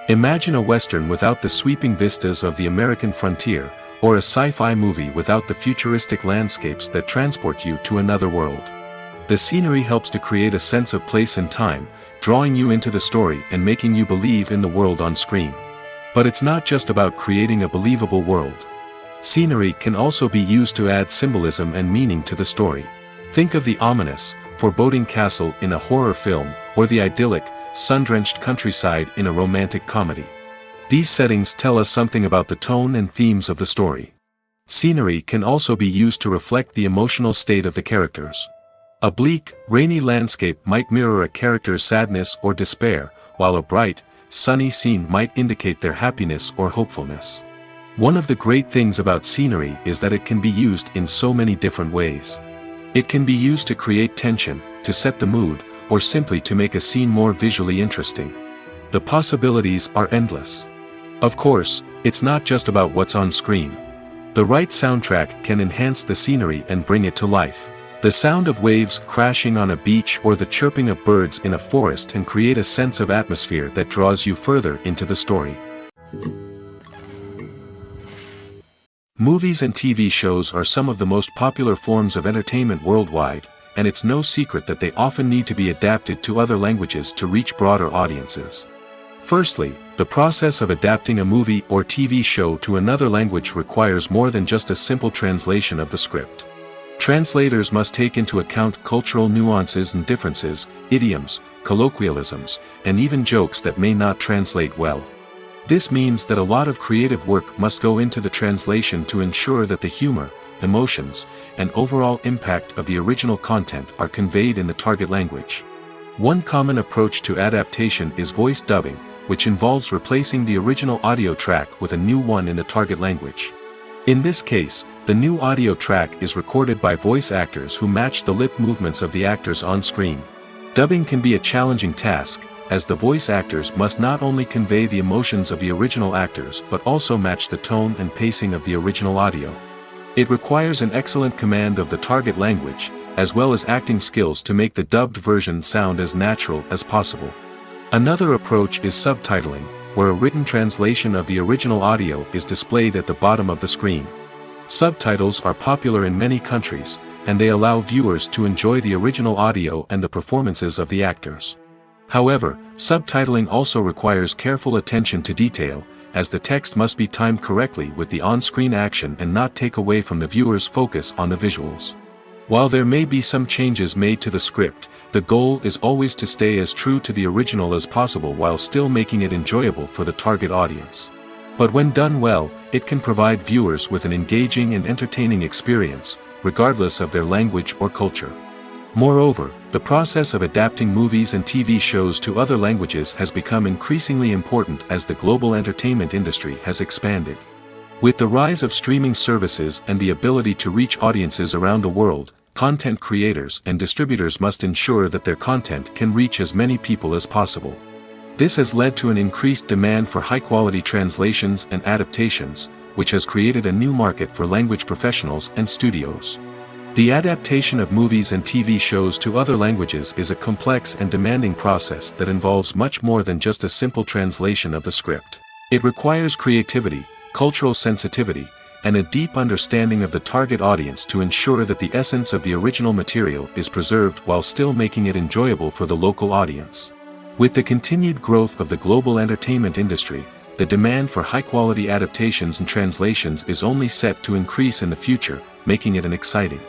Imagine a Western without the sweeping vistas of the American frontier, or a sci-fi movie without the futuristic landscapes that transport you to another world. The scenery helps to create a sense of place and time, drawing you into the story and making you believe in the world on screen. But it's not just about creating a believable world. Scenery can also be used to add symbolism and meaning to the story. Think of the ominous, foreboding castle in a horror film, or the idyllic, sun-drenched countryside in a romantic comedy. These settings tell us something about the tone and themes of the story. Scenery can also be used to reflect the emotional state of the characters. A bleak, rainy landscape might mirror a character's sadness or despair, while a bright, sunny scene might indicate their happiness or hopefulness. One of the great things about scenery is that it can be used in so many different ways. It can be used to create tension, to set the mood, or simply to make a scene more visually interesting. The possibilities are endless. Of course, it's not just about what's on screen. The right soundtrack can enhance the scenery and bring it to life. The sound of waves crashing on a beach or the chirping of birds in a forest can create a sense of atmosphere that draws you further into the story. Movies and TV shows are some of the most popular forms of entertainment worldwide, and it's no secret that they often need to be adapted to other languages to reach broader audiences. Firstly, the process of adapting a movie or TV show to another language requires more than just a simple translation of the script. Translators must take into account cultural nuances and differences, idioms, colloquialisms, and even jokes that may not translate well. This means that a lot of creative work must go into the translation to ensure that the humor, emotions, and overall impact of the original content are conveyed in the target language. One common approach to adaptation is voice dubbing, which involves replacing the original audio track with a new one in the target language. In this case, the new audio track is recorded by voice actors who match the lip movements of the actors on screen. Dubbing can be a challenging task, as the voice actors must not only convey the emotions of the original actors but also match the tone and pacing of the original audio. It requires an excellent command of the target language, as well as acting skills to make the dubbed version sound as natural as possible. Another approach is subtitling, where a written translation of the original audio is displayed at the bottom of the screen. Subtitles are popular in many countries, and they allow viewers to enjoy the original audio and the performances of the actors. However, subtitling also requires careful attention to detail, as the text must be timed correctly with the on-screen action and not take away from the viewer's focus on the visuals. While there may be some changes made to the script, the goal is always to stay as true to the original as possible while still making it enjoyable for the target audience. But when done well, it can provide viewers with an engaging and entertaining experience, regardless of their language or culture. Moreover, the process of adapting movies and TV shows to other languages has become increasingly important as the global entertainment industry has expanded. With the rise of streaming services and the ability to reach audiences around the world, content creators and distributors must ensure that their content can reach as many people as possible. This has led to an increased demand for high-quality translations and adaptations, which has created a new market for language professionals and studios. The adaptation of movies and TV shows to other languages is a complex and demanding process that involves much more than just a simple translation of the script. It requires creativity, cultural sensitivity, and a deep understanding of the target audience to ensure that the essence of the original material is preserved while still making it enjoyable for the local audience. With the continued growth of the global entertainment industry, the demand for high-quality adaptations and translations is only set to increase in the future, making it an exciting.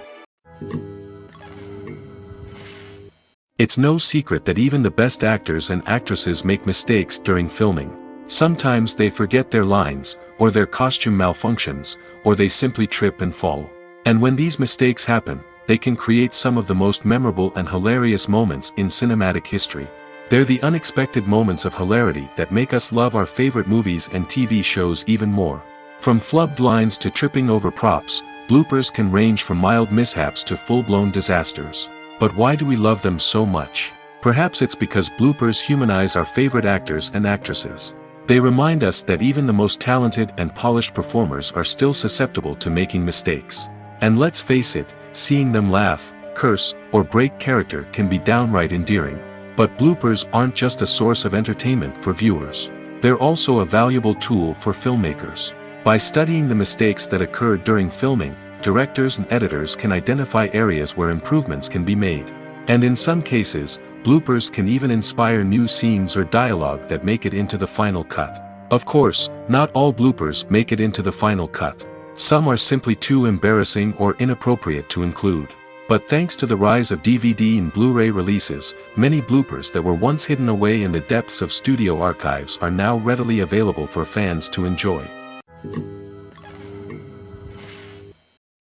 It's no secret that even the best actors and actresses make mistakes during filming. Sometimes they forget their lines, or their costume malfunctions, or they simply trip and fall. And when these mistakes happen, they can create some of the most memorable and hilarious moments in cinematic history. They're the unexpected moments of hilarity that make us love our favorite movies and TV shows even more. From flubbed lines to tripping over props, bloopers can range from mild mishaps to full-blown disasters. But why do we love them so much? Perhaps it's because bloopers humanize our favorite actors and actresses. They remind us that even the most talented and polished performers are still susceptible to making mistakes. And let's face it, seeing them laugh, curse, or break character can be downright endearing. But bloopers aren't just a source of entertainment for viewers. They're also a valuable tool for filmmakers. By studying the mistakes that occurred during filming, directors and editors can identify areas where improvements can be made. And in some cases, bloopers can even inspire new scenes or dialogue that make it into the final cut. Of course, not all bloopers make it into the final cut. Some are simply too embarrassing or inappropriate to include. But thanks to the rise of DVD and Blu-ray releases, many bloopers that were once hidden away in the depths of studio archives are now readily available for fans to enjoy.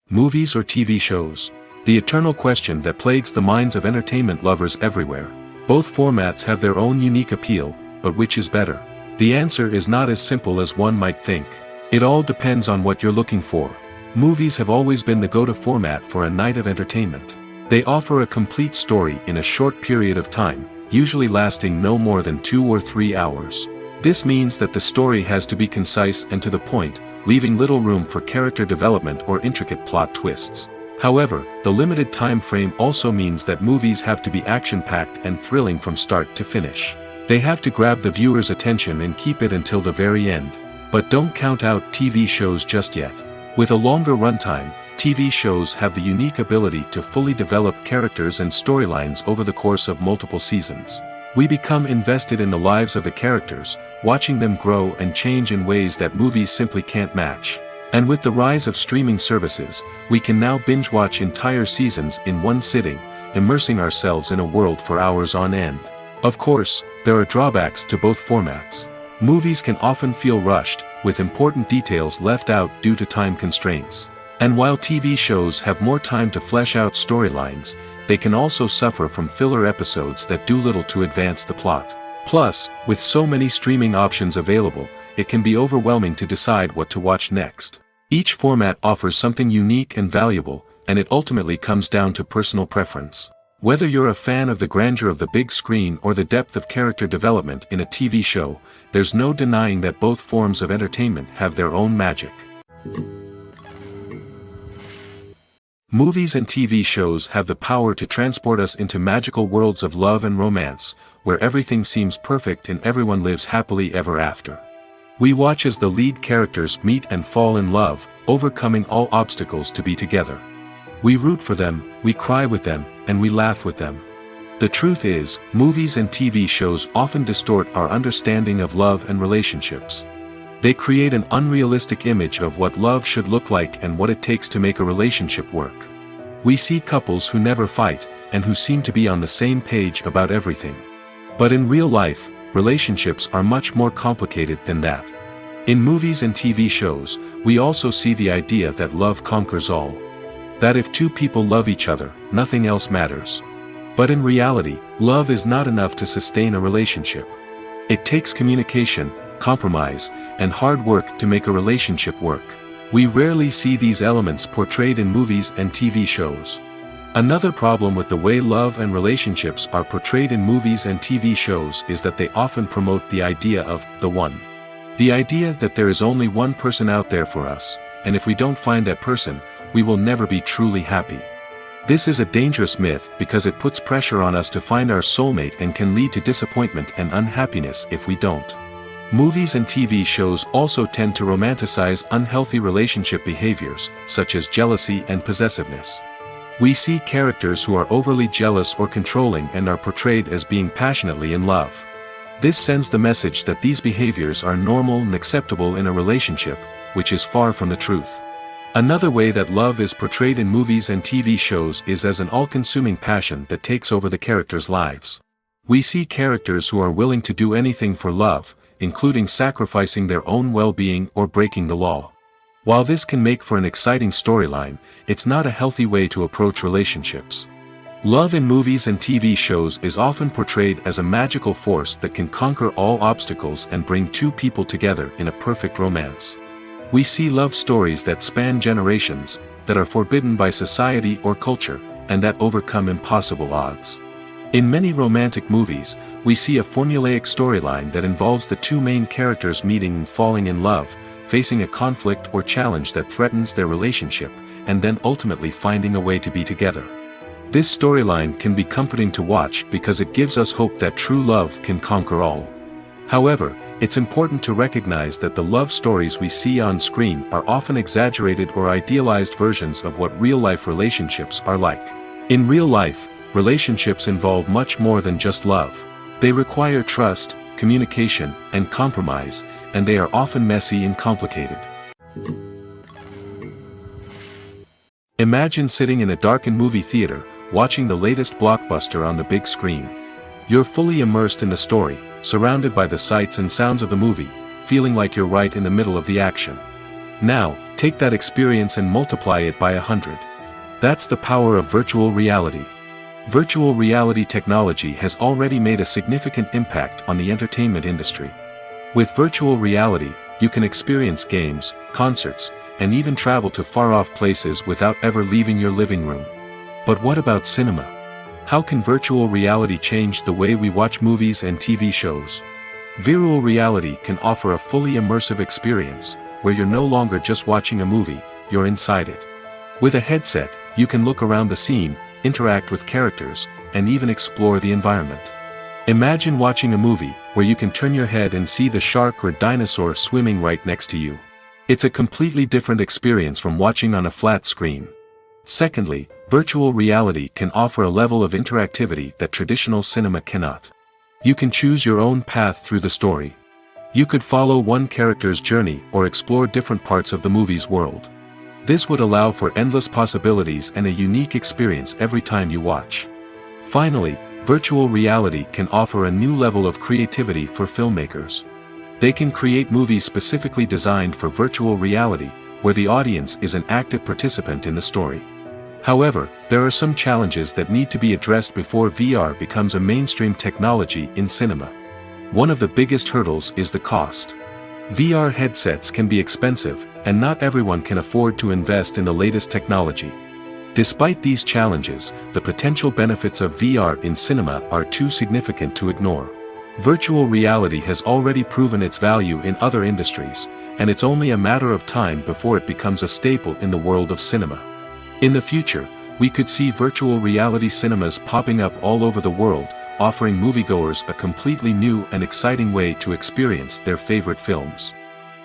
Movies or TV shows? The eternal question that plagues the minds of entertainment lovers everywhere. Both formats have their own unique appeal, but which is better? The answer is not as simple as one might think. It all depends on what you're looking for. Movies have always been the go-to format for a night of entertainment. They offer a complete story in a short period of time, usually lasting no more than 2 or 3 hours. This means that the story has to be concise and to the point, leaving little room for character development or intricate plot twists. However, the limited time frame also means that movies have to be action-packed and thrilling from start to finish. They have to grab the viewer's attention and keep it until the very end. But don't count out TV shows just yet. With a longer runtime, TV shows have the unique ability to fully develop characters and storylines over the course of multiple seasons. We become invested in the lives of the characters, watching them grow and change in ways that movies simply can't match. And with the rise of streaming services, we can now binge-watch entire seasons in one sitting, immersing ourselves in a world for hours on end. Of course, there are drawbacks to both formats. Movies can often feel rushed, with important details left out due to time constraints. And while TV shows have more time to flesh out storylines, they can also suffer from filler episodes that do little to advance the plot. Plus, with so many streaming options available, it can be overwhelming to decide what to watch next. Each format offers something unique and valuable, and it ultimately comes down to personal preference. Whether you're a fan of the grandeur of the big screen or the depth of character development in a TV show, there's no denying that both forms of entertainment have their own magic. Movies and TV shows have the power to transport us into magical worlds of love and romance, where everything seems perfect and everyone lives happily ever after. We watch as the lead characters meet and fall in love, overcoming all obstacles to be together. We root for them, we cry with them, and we laugh with them. The truth is, movies and TV shows often distort our understanding of love and relationships. They create an unrealistic image of what love should look like and what it takes to make a relationship work. We see couples who never fight, and who seem to be on the same page about everything. But in real life, relationships are much more complicated than that. In movies and TV shows, we also see the idea that love conquers all. That if two people love each other, nothing else matters. But in reality, love is not enough to sustain a relationship. It takes communication, compromise, and hard work to make a relationship work. We rarely see these elements portrayed in movies and TV shows. Another problem with the way love and relationships are portrayed in movies and TV shows is that they often promote the idea of the one. The idea that there is only one person out there for us, and if we don't find that person, we will never be truly happy. This is a dangerous myth because it puts pressure on us to find our soulmate and can lead to disappointment and unhappiness if we don't. Movies and TV shows also tend to romanticize unhealthy relationship behaviors, such as jealousy and possessiveness. We see characters who are overly jealous or controlling and are portrayed as being passionately in love. This sends the message that these behaviors are normal and acceptable in a relationship, which is far from the truth. Another way that love is portrayed in movies and TV shows is as an all-consuming passion that takes over the characters' lives. We see characters who are willing to do anything for love, including sacrificing their own well-being or breaking the law. While this can make for an exciting storyline, it's not a healthy way to approach relationships. Love in movies and TV shows is often portrayed as a magical force that can conquer all obstacles and bring two people together in a perfect romance. We see love stories that span generations, that are forbidden by society or culture, and that overcome impossible odds. In many romantic movies, we see a formulaic storyline that involves the two main characters meeting and falling in love, facing a conflict or challenge that threatens their relationship, and then ultimately finding a way to be together. This storyline can be comforting to watch because it gives us hope that true love can conquer all. However, it's important to recognize that the love stories we see on screen are often exaggerated or idealized versions of what real-life relationships are like. In real life, relationships involve much more than just love. They require trust, communication, and compromise, and they are often messy and complicated. Imagine sitting in a darkened movie theater, watching the latest blockbuster on the big screen. You're fully immersed in the story, surrounded by the sights and sounds of the movie, feeling like you're right in the middle of the action. Now, take that experience and multiply it by 100. That's the power of virtual reality. Virtual reality technology has already made a significant impact on the entertainment industry. With virtual reality, you can experience games, concerts, and even travel to far-off places without ever leaving your living room. But what about cinema? How can virtual reality change the way we watch movies and TV shows? Virtual reality can offer a fully immersive experience, where you're no longer just watching a movie, you're inside it. With a headset, you can look around the scene, interact with characters, and even explore the environment. Imagine watching a movie, where you can turn your head and see the shark or dinosaur swimming right next to you. It's a completely different experience from watching on a flat screen. Secondly, virtual reality can offer a level of interactivity that traditional cinema cannot. You can choose your own path through the story. You could follow one character's journey or explore different parts of the movie's world. This would allow for endless possibilities and a unique experience every time you watch. Finally, virtual reality can offer a new level of creativity for filmmakers. They can create movies specifically designed for virtual reality, where the audience is an active participant in the story. However, there are some challenges that need to be addressed before VR becomes a mainstream technology in cinema. One of the biggest hurdles is the cost. VR headsets can be expensive, and not everyone can afford to invest in the latest technology. Despite these challenges, the potential benefits of VR in cinema are too significant to ignore. Virtual reality has already proven its value in other industries, and it's only a matter of time before it becomes a staple in the world of cinema. In the future, we could see virtual reality cinemas popping up all over the world, offering moviegoers a completely new and exciting way to experience their favorite films.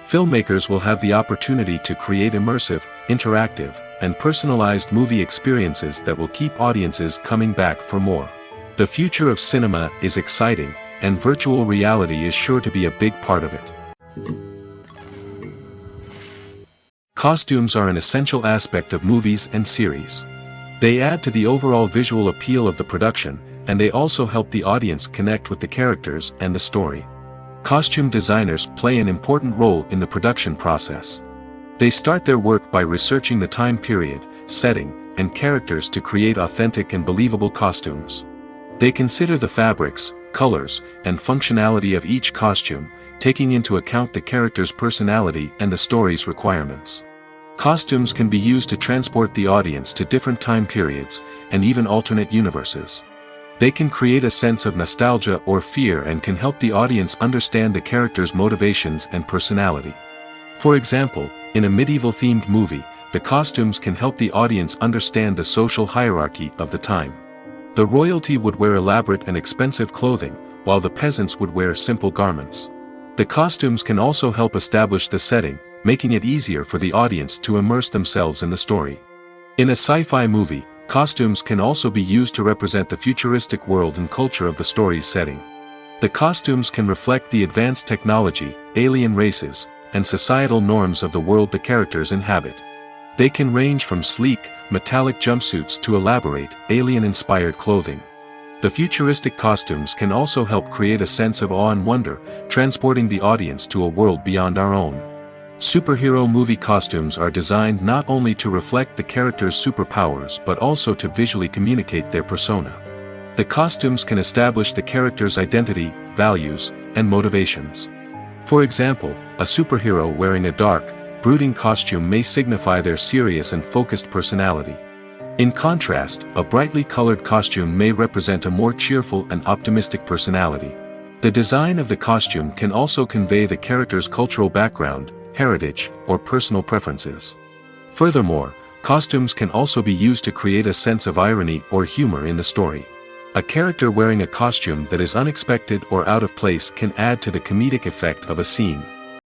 Filmmakers will have the opportunity to create immersive, interactive, and personalized movie experiences that will keep audiences coming back for more. The future of cinema is exciting, and virtual reality is sure to be a big part of it. Costumes are an essential aspect of movies and series. They add to the overall visual appeal of the production, and they also help the audience connect with the characters and the story. Costume designers play an important role in the production process. They start their work by researching the time period, setting, and characters to create authentic and believable costumes. They consider the fabrics, colors, and functionality of each costume, taking into account the character's personality and the story's requirements. Costumes can be used to transport the audience to different time periods, and even alternate universes. They can create a sense of nostalgia or fear and can help the audience understand the character's motivations and personality. For example, in a medieval-themed movie, the costumes can help the audience understand the social hierarchy of the time. The royalty would wear elaborate and expensive clothing, while the peasants would wear simple garments. The costumes can also help establish the setting, making it easier for the audience to immerse themselves in the story. In a sci-fi movie, costumes can also be used to represent the futuristic world and culture of the story's setting. The costumes can reflect the advanced technology, alien races, and societal norms of the world the characters inhabit. They can range from sleek, metallic jumpsuits to elaborate, alien-inspired clothing. The futuristic costumes can also help create a sense of awe and wonder, transporting the audience to a world beyond our own. Superhero movie costumes are designed not only to reflect the character's superpowers but also to visually communicate their persona. The costumes can establish the character's identity, values, and motivations. For example, a superhero wearing a dark, brooding costume may signify their serious and focused personality. In contrast, a brightly colored costume may represent a more cheerful and optimistic personality. The design of the costume can also convey the character's cultural background, heritage, or personal preferences. Furthermore, costumes can also be used to create a sense of irony or humor in the story. A character wearing a costume that is unexpected or out of place can add to the comedic effect of a scene.